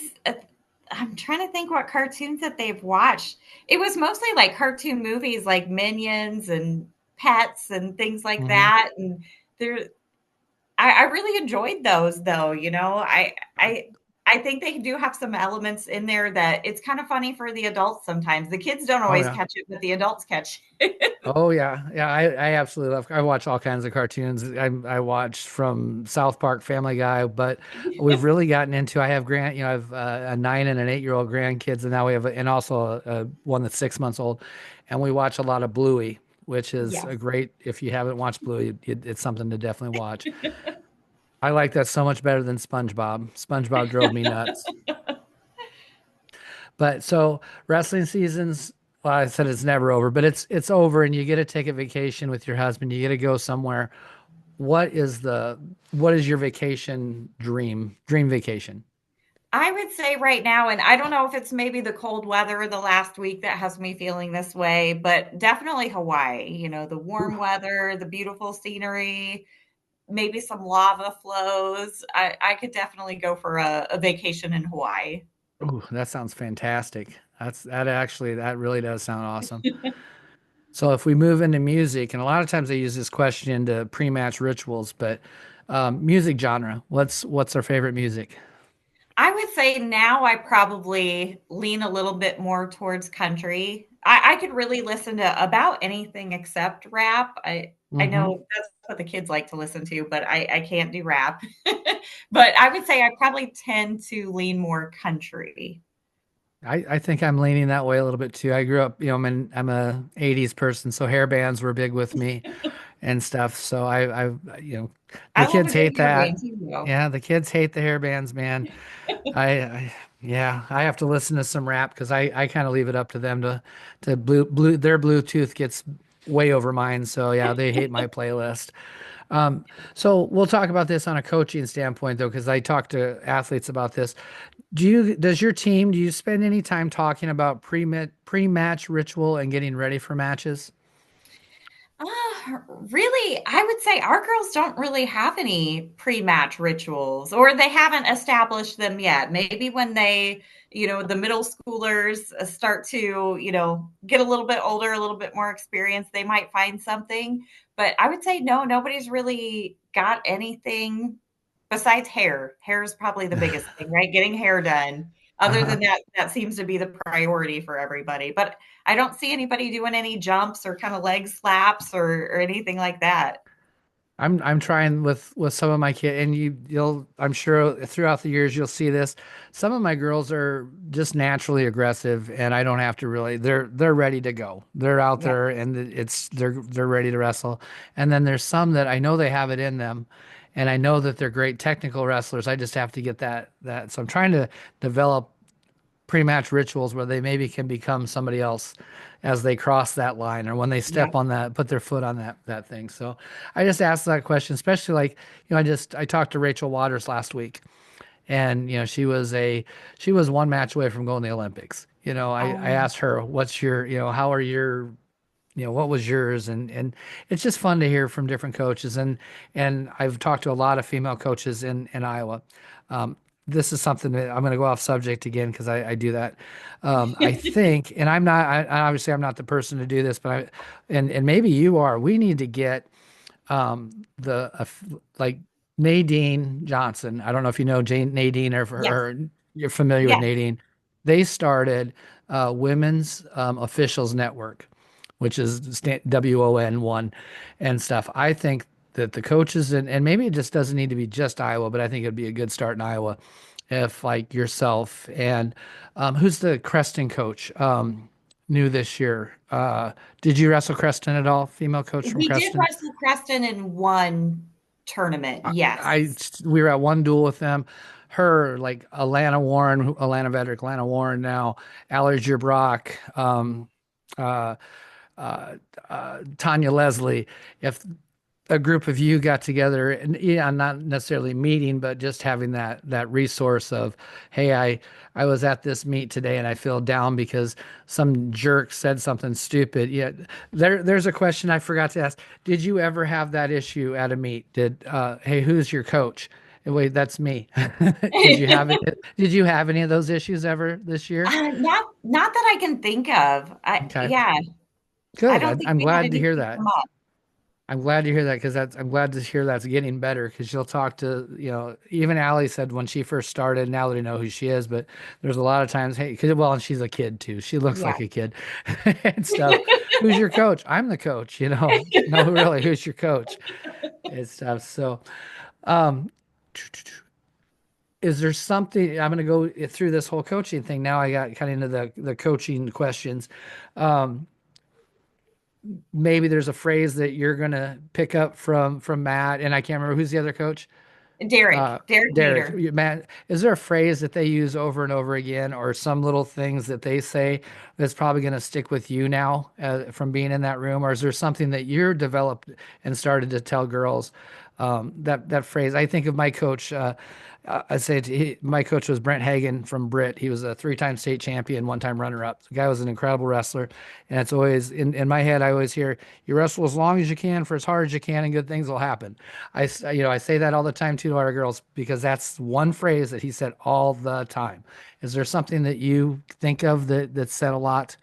I'm trying to think what cartoons that they've watched. It was mostly like cartoon movies like Minions and Pets and things like Hmm. that. And there, I really enjoyed those though. I think they do have some elements in there that it's kind of funny for the adults sometimes. The kids don't Oh always yeah. catch it, but the adults catch it. Oh yeah, yeah. I absolutely love. I watch all kinds of cartoons. I watched from South Park, Family Guy, but we've really gotten into. I have I have a 9 and an 8-year-old grandkids, and now we have and also a one that's 6 months old, and we watch a lot of Bluey, which is a Yes. great. If you haven't watched Bluey, it's something to definitely watch. I like that so much better than SpongeBob. SpongeBob drove me nuts. But so wrestling seasons, well, I said it's never over, but it's over, and you get to take a vacation with your husband. You get to go somewhere. What is the what is your vacation dream vacation? I would say right now, and I don't know if it's maybe the cold weather the last week that has me feeling this way, but definitely Hawaii. The Ooh, warm weather, the beautiful scenery, maybe some lava flows. I could definitely go for a vacation in Hawaii. ooh, that sounds fantastic. That really does sound awesome. So if we move into music, and a lot of times I use this question into pre-match rituals, but music genre, what's our favorite music? I would say now I probably lean a little bit more towards country. I could really listen to about anything except rap. I Hmm. know that's what the kids like to listen to, but I can't do rap. But I would say I probably tend to lean more country. I think I'm leaning that way a little bit too. I grew up, I'm a 80s person, so hair bands were big with me and stuff. So you know, the I love a kids good hate hair that. band too, though. Yeah, the kids hate the hair bands, man. Yeah, I have to listen to some rap because I kind of leave it up to them to their Bluetooth gets way over mine. So yeah, they hate my playlist. So we'll talk about this on a coaching standpoint though, because I talk to athletes about this. Do you spend any time talking about pre-match ritual and getting ready for matches? Really, I would say our girls don't really have any pre-match rituals, or they haven't established them yet. Maybe when the middle schoolers start to, get a little bit older, a little bit more experience, they might find something. But I would say no, nobody's really got anything besides hair. Hair is probably the biggest thing, right? Getting hair done. Other Uh-huh. than that, that seems to be the priority for everybody. But I don't see anybody doing any jumps or kind of leg slaps or anything like that. I'm trying with some of my kids, and you'll I'm sure throughout the years you'll see this. Some of my girls are just naturally aggressive, and I don't have to really. They're ready to go. They're out Yeah. there, and they're ready to wrestle. And then there's some that I know they have it in them, and I know that they're great technical wrestlers. I just have to get that. So I'm trying to develop pre-match rituals where they maybe can become somebody else as they cross that line or when they Yeah. step on put their foot on that thing. So I just asked that question, especially like, I talked to Rachel Waters last week and she was one match away from going to the Olympics. I Um, asked her, what's your, how are your what was yours? And it's just fun to hear from different coaches. And I've talked to a lot of female coaches in Iowa. Um, this is something that I'm going to go off subject again because I do that. I think, and obviously I'm not the person to do this, but and maybe you are. We need to get like Nadine Johnson. I don't know if you know Nadine yes. or you're familiar with Yes. Nadine. They started Women's Officials Network, which is WON1 and stuff. I think that the coaches and maybe it just doesn't need to be just Iowa, but I think it'd be a good start in Iowa if like yourself and who's the Creston coach new this year. Did you wrestle Creston at all? Female coach from We did Creston? wrestle Creston in one tournament. I Yes. we were at one duel with them. her, like Alana Vedrick, Alana Warren now, Allergy Brock, uh, uh, Tanya Leslie, if a group of you got together and yeah, not necessarily meeting, but just having that resource of, hey, I was at this meet today and I feel down because some jerk said something stupid. Yeah, there's a question I forgot to ask. Did you ever have that issue at a meet? Hey, who's your coach? Wait, that's me. Did you have any of those issues ever this year? Not that I can think of. Okay, Yeah, I good. don't think I'm we had glad to hear anything that. come up. I'm glad to hear that because I'm glad to hear that's getting better because she'll talk to, even Allie said when she first started, now that I know who she is, but there's a lot of times, hey, well, and she's a kid too. She looks Yeah. like a kid and stuff. Who's your coach? I'm the coach, No, really, who's your coach? And stuff. So, um, is there something I'm going to go through this whole coaching thing? Now I got kind of into the coaching questions. Um, Maybe there's a phrase that you're going to pick up from Matt, and I can't remember who's the other coach. Derek Derek, Nader. Matt, is there a phrase that they use over and over again, or some little things that they say that's probably going to stick with you now from being in that room, or is there something that you're developed and started to tell girls that phrase? I think of my coach. I say my coach was Brent Hagan from Brit. He was a three-time state champion, one-time runner-up. The guy was an incredible wrestler, and it's always in my head. I always hear, "You wrestle as long as you can for as hard as you can, and good things will happen." I say that all the time too to our girls because that's one phrase that he said all the time. Is there something that you think of that said a lot?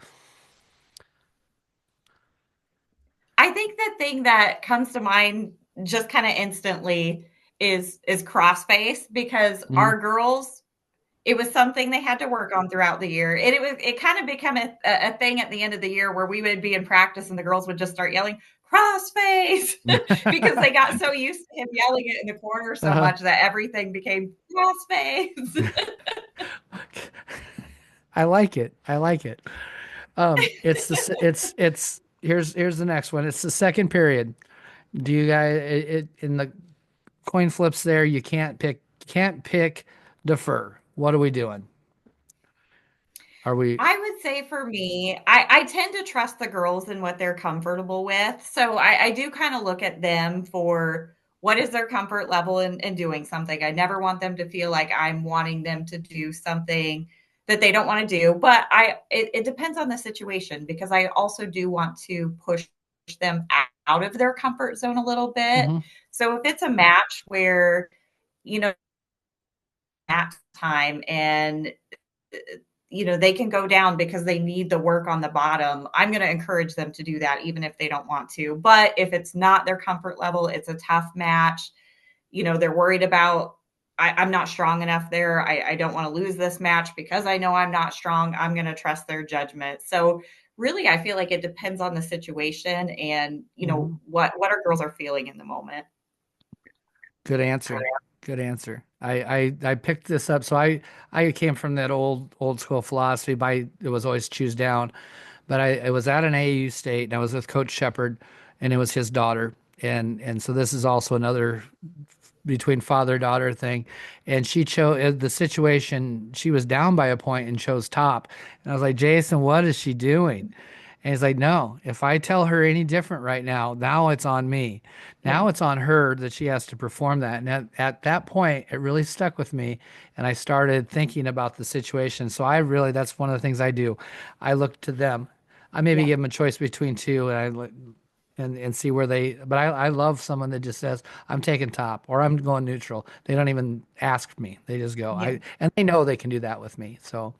I think the thing that comes to mind just kind of instantly is crossface because Mm-hmm. our girls, it was something they had to work on throughout the year. And it kind of became a thing at the end of the year where we would be in practice and the girls would just start yelling crossface because they got so used to him yelling it in the corner so Uh-huh. much that everything became crossface. I like it. I like it. It's here's the next one. It's the second period. Do you guys in the coin flips there? You can't pick defer. What are we doing? Are we? I would say for me, I tend to trust the girls and what they're comfortable with. So I do kind of look at them for what is their comfort level in doing something. I never want them to feel like I'm wanting them to do something that they don't want to do. But it depends on the situation because I also do want to push them out of their comfort zone a little bit. Mm-hmm, So if it's a match where, you know, nap time and they can go down because they need the work on the bottom. I'm going to encourage them to do that even if they don't want to. But if it's not their comfort level, it's a tough match. They're worried about I'm not strong enough there. I don't want to lose this match because I know I'm not strong. I'm going to trust their judgment. So really, I feel like it depends on the situation and mm-hmm. what our girls are feeling in the moment. Good answer. Good answer. I picked this up. So I came from that old school philosophy. It was always choose down, but I was at an AAU state and I was with Coach Shepard, and it was his daughter, and so this is also another between father daughter thing, and she chose the situation. She was down by a point and chose top, and I was like, Jason, what is she doing? And he's like, no, if I tell her any different right now it's on me. Yeah. Now it's on her that she has to perform that. And at that point, it really stuck with me. And I started thinking about the situation. So that's one of the things I do. I look to them. I maybe Yeah. give them a choice between two and see where but I love someone that just says, I'm taking top or I'm going neutral. They don't even ask me. They just go. Yeah. And they know they can do that with me. So,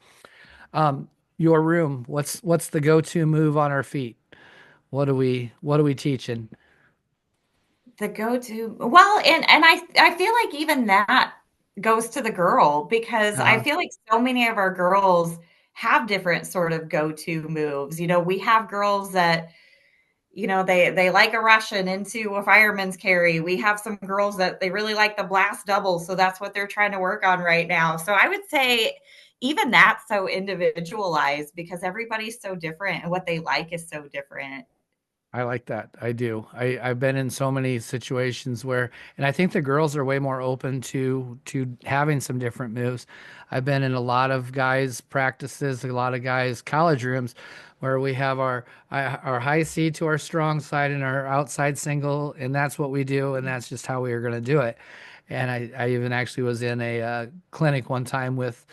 your room, what's the go-to move on our feet? What are we teaching? The go-to, well, and I feel like even that goes to the girl because I Uh-huh. feel like so many of our girls have different sort of go-to moves. We have girls that, they like a Russian into a fireman's carry. We have some girls that they really like the blast double, so that's what they're trying to work on right now. So I would say even that's so individualized because everybody's so different and what they like is so different. I like that. I do. I've been in so many situations where, and I think the girls are way more open to having some different moves. I've been in a lot of guys' practices, a lot of guys' college rooms, where we have our high C to our strong side and our outside single, and that's what we do, and that's just how we are going to do it. And I even actually was in a clinic one time with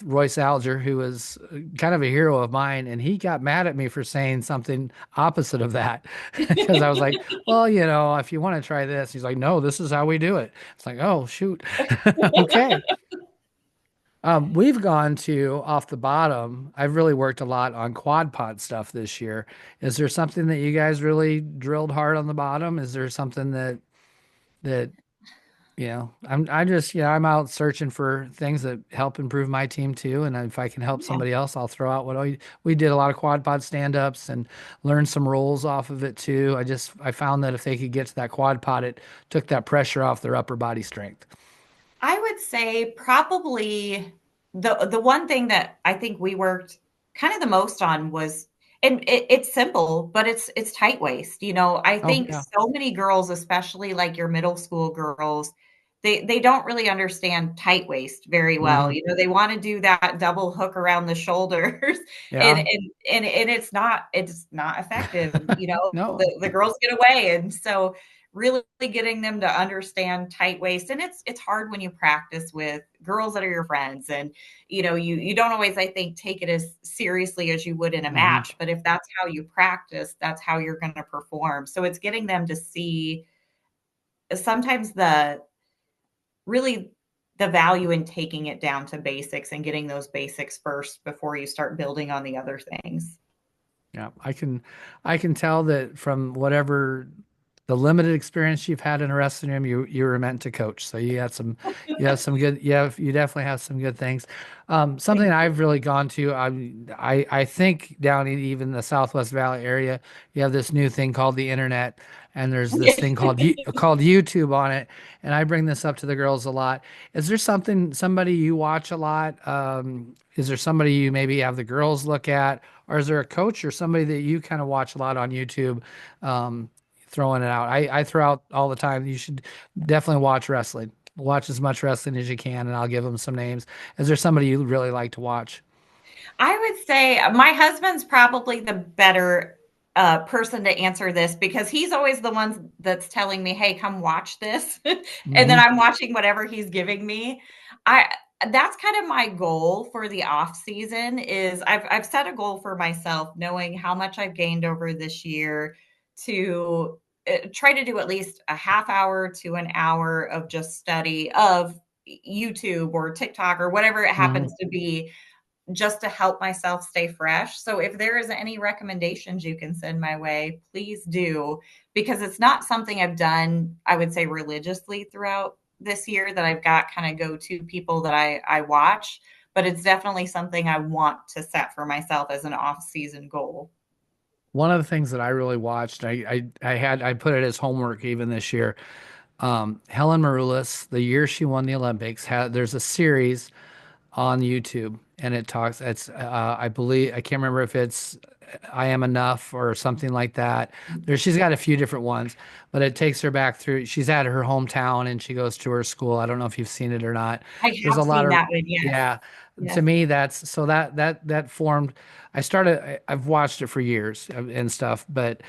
Royce Alger, who was kind of a hero of mine, and he got mad at me for saying something opposite of that because I was like, well, if you want to try this, he's like, no, this is how we do it. It's like, oh, shoot. Okay. We've gone to off the bottom. I've really worked a lot on quad pod stuff this year. Is there something that you guys really drilled hard on the bottom? Is there something that I just, I'm out searching for things that help improve my team too. And if I can help Yeah. somebody else, I'll throw out what we did a lot of quad pod stand-ups and learned some rolls off of it too. I found that if they could get to that quad pod, it took that pressure off their upper body strength. I would say probably the one thing that I think we worked kind of the most on was, and it's simple, but it's tight waist. I Oh think yeah. so many girls, especially like your middle school girls, they don't really understand tight waist very well. Hmm. They want to do that double hook around the shoulders, and Yeah. and and it's not effective. No. The girls get away, and so really getting them to understand tight waist. And it's hard when you practice with girls that are your friends, and you don't always, I think, take it as seriously as you would in a Hmm. match, but if that's how you practice, that's how you're going to perform. So it's getting them to see sometimes really the value in taking it down to basics and getting those basics first before you start building on the other things. Yeah, I can tell that from whatever the limited experience you've had in a wrestling room, you were meant to coach. So you have some good you definitely have some good things. Something Thank you. I've really gone to, I think down in even the Southwest Valley area, you have this new thing called the internet, and there's this thing called YouTube on it. And I bring this up to the girls a lot. Is there somebody you watch a lot? Is there somebody you maybe have the girls look at? Or is there a coach or somebody that you kind of watch a lot on YouTube, throwing it out? I throw out all the time. You should definitely watch wrestling. Watch as much wrestling as you can, and I'll give them some names. Is there somebody you really like to watch? I would say my husband's probably the better person to answer this because he's always the one that's telling me, "Hey, come watch this," and then Hmm. I'm watching whatever he's giving me. I That's kind of my goal for the off season. Is I've set a goal for myself, knowing how much I've gained over this year, to try to do at least a half hour to an hour of just study of YouTube or TikTok or whatever it Hmm. happens to be, just to help myself stay fresh. So if there is any recommendations you can send my way, please do, because it's not something I've done, I would say, religiously throughout this year, that I've got kind of go to people that I watch, but it's definitely something I want to set for myself as an off season goal. One of the things that I really watched, I put it as homework even this year. Helen Maroulis, the year she won the Olympics, there's a series on YouTube, and it's I believe, I can't remember if it's I Am Enough or something like that. She's got a few different ones, but it takes her back through. She's at her hometown and she goes to her school. I don't know if you've seen it or not. I There's have a lot seen of that one. Yes. yeah. To Yes. me, that's so that formed. I've watched it for years and stuff, but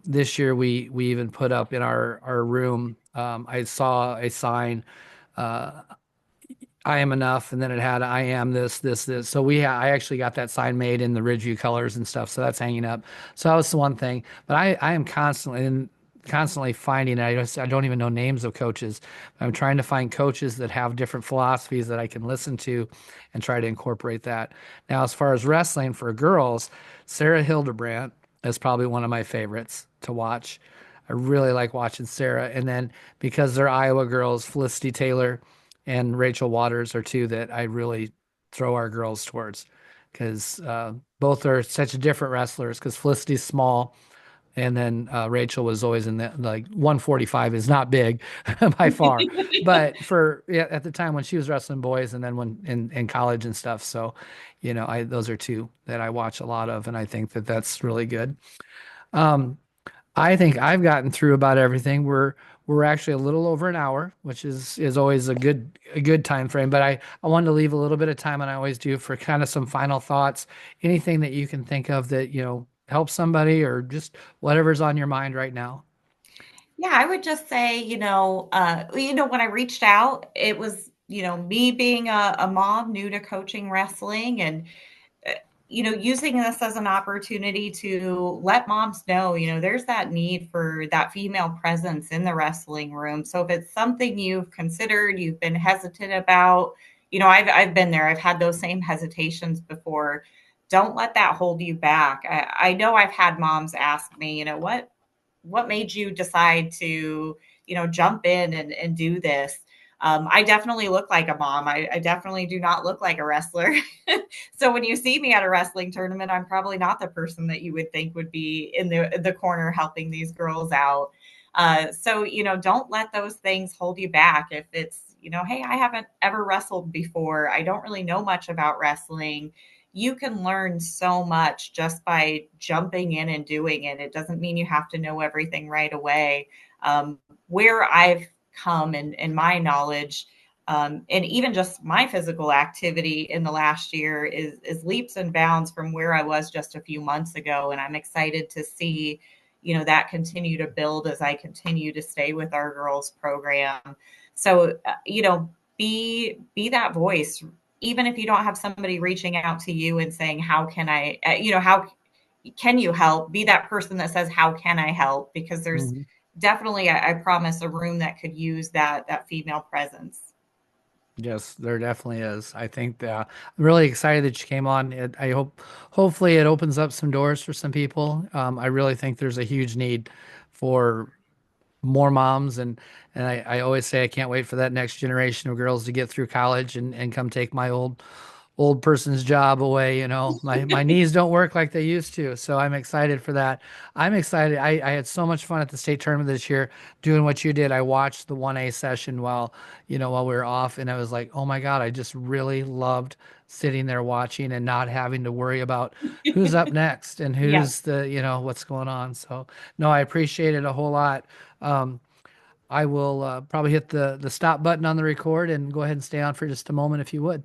this year we even put up in our room. I saw a sign. Uh, I am enough, and then it had I am this. So I actually got that sign made in the Ridgeview colors and stuff. So that's hanging up. So that was the one thing. But I am constantly finding. I don't even know names of coaches. I'm trying to find coaches that have different philosophies that I can listen to, and try to incorporate that. Now, as far as wrestling for girls, Sarah Hildebrandt is probably one of my favorites to watch. I really like watching Sarah, and then because they're Iowa girls, Felicity Taylor and Rachel Waters are two that I really throw our girls towards, because both are such different wrestlers. Because Felicity's small, and then Rachel was always in the like 145 is not big by far, but for yeah, at the time when she was wrestling boys, and then when in college and stuff. So, I those are two that I watch a lot of, and I think that that's really good. I think I've gotten through about everything. We're actually a little over an hour, which is always a good time frame. But I wanted to leave a little bit of time, and I always do for kind of some final thoughts. Anything that you can think of that, helps somebody or just whatever's on your mind right now. Yeah, I would just say, when I reached out, it was, me being a mom new to coaching wrestling and uh, using this as an opportunity to let moms know, there's that need for that female presence in the wrestling room. So if it's something you've considered, you've been hesitant about, I've been there. I've had those same hesitations before. Don't let that hold you back. I know I've had moms ask me, what made you decide to, jump in and do this? I definitely look like a mom. I definitely do not look like a wrestler. So when you see me at a wrestling tournament, I'm probably not the person that you would think would be in the corner helping these girls out. So don't let those things hold you back. If it's hey, I haven't ever wrestled before. I don't really know much about wrestling. You can learn so much just by jumping in and doing it. It doesn't mean you have to know everything right away. Um, where I've come and my knowledge, and even just my physical activity in the last year is leaps and bounds from where I was just a few months ago. And I'm excited to see, that continue to build as I continue to stay with our girls program. So, be that voice, even if you don't have somebody reaching out to you and saying, how can I, how can you help? Be that person that says, how can I help? Because there's Mhm. definitely, I promise, a room that could use that female presence. Yes, there definitely is. I think I'm really excited that you came on. Hopefully, it opens up some doors for some people. I really think there's a huge need for more moms and I always say I can't wait for that next generation of girls to get through college and come take my old person's job away. My knees don't work like they used to, so I'm excited for that. I'm excited. I had so much fun at the state tournament this year doing what you did. I watched the 1A session while we were off, and I was like, oh my God, I just really loved sitting there watching and not having to worry about who's up next and Yeah. who's what's going on. So no, I appreciate it a whole lot. Um, I will probably hit the stop button on the record and go ahead and stay on for just a moment if you would.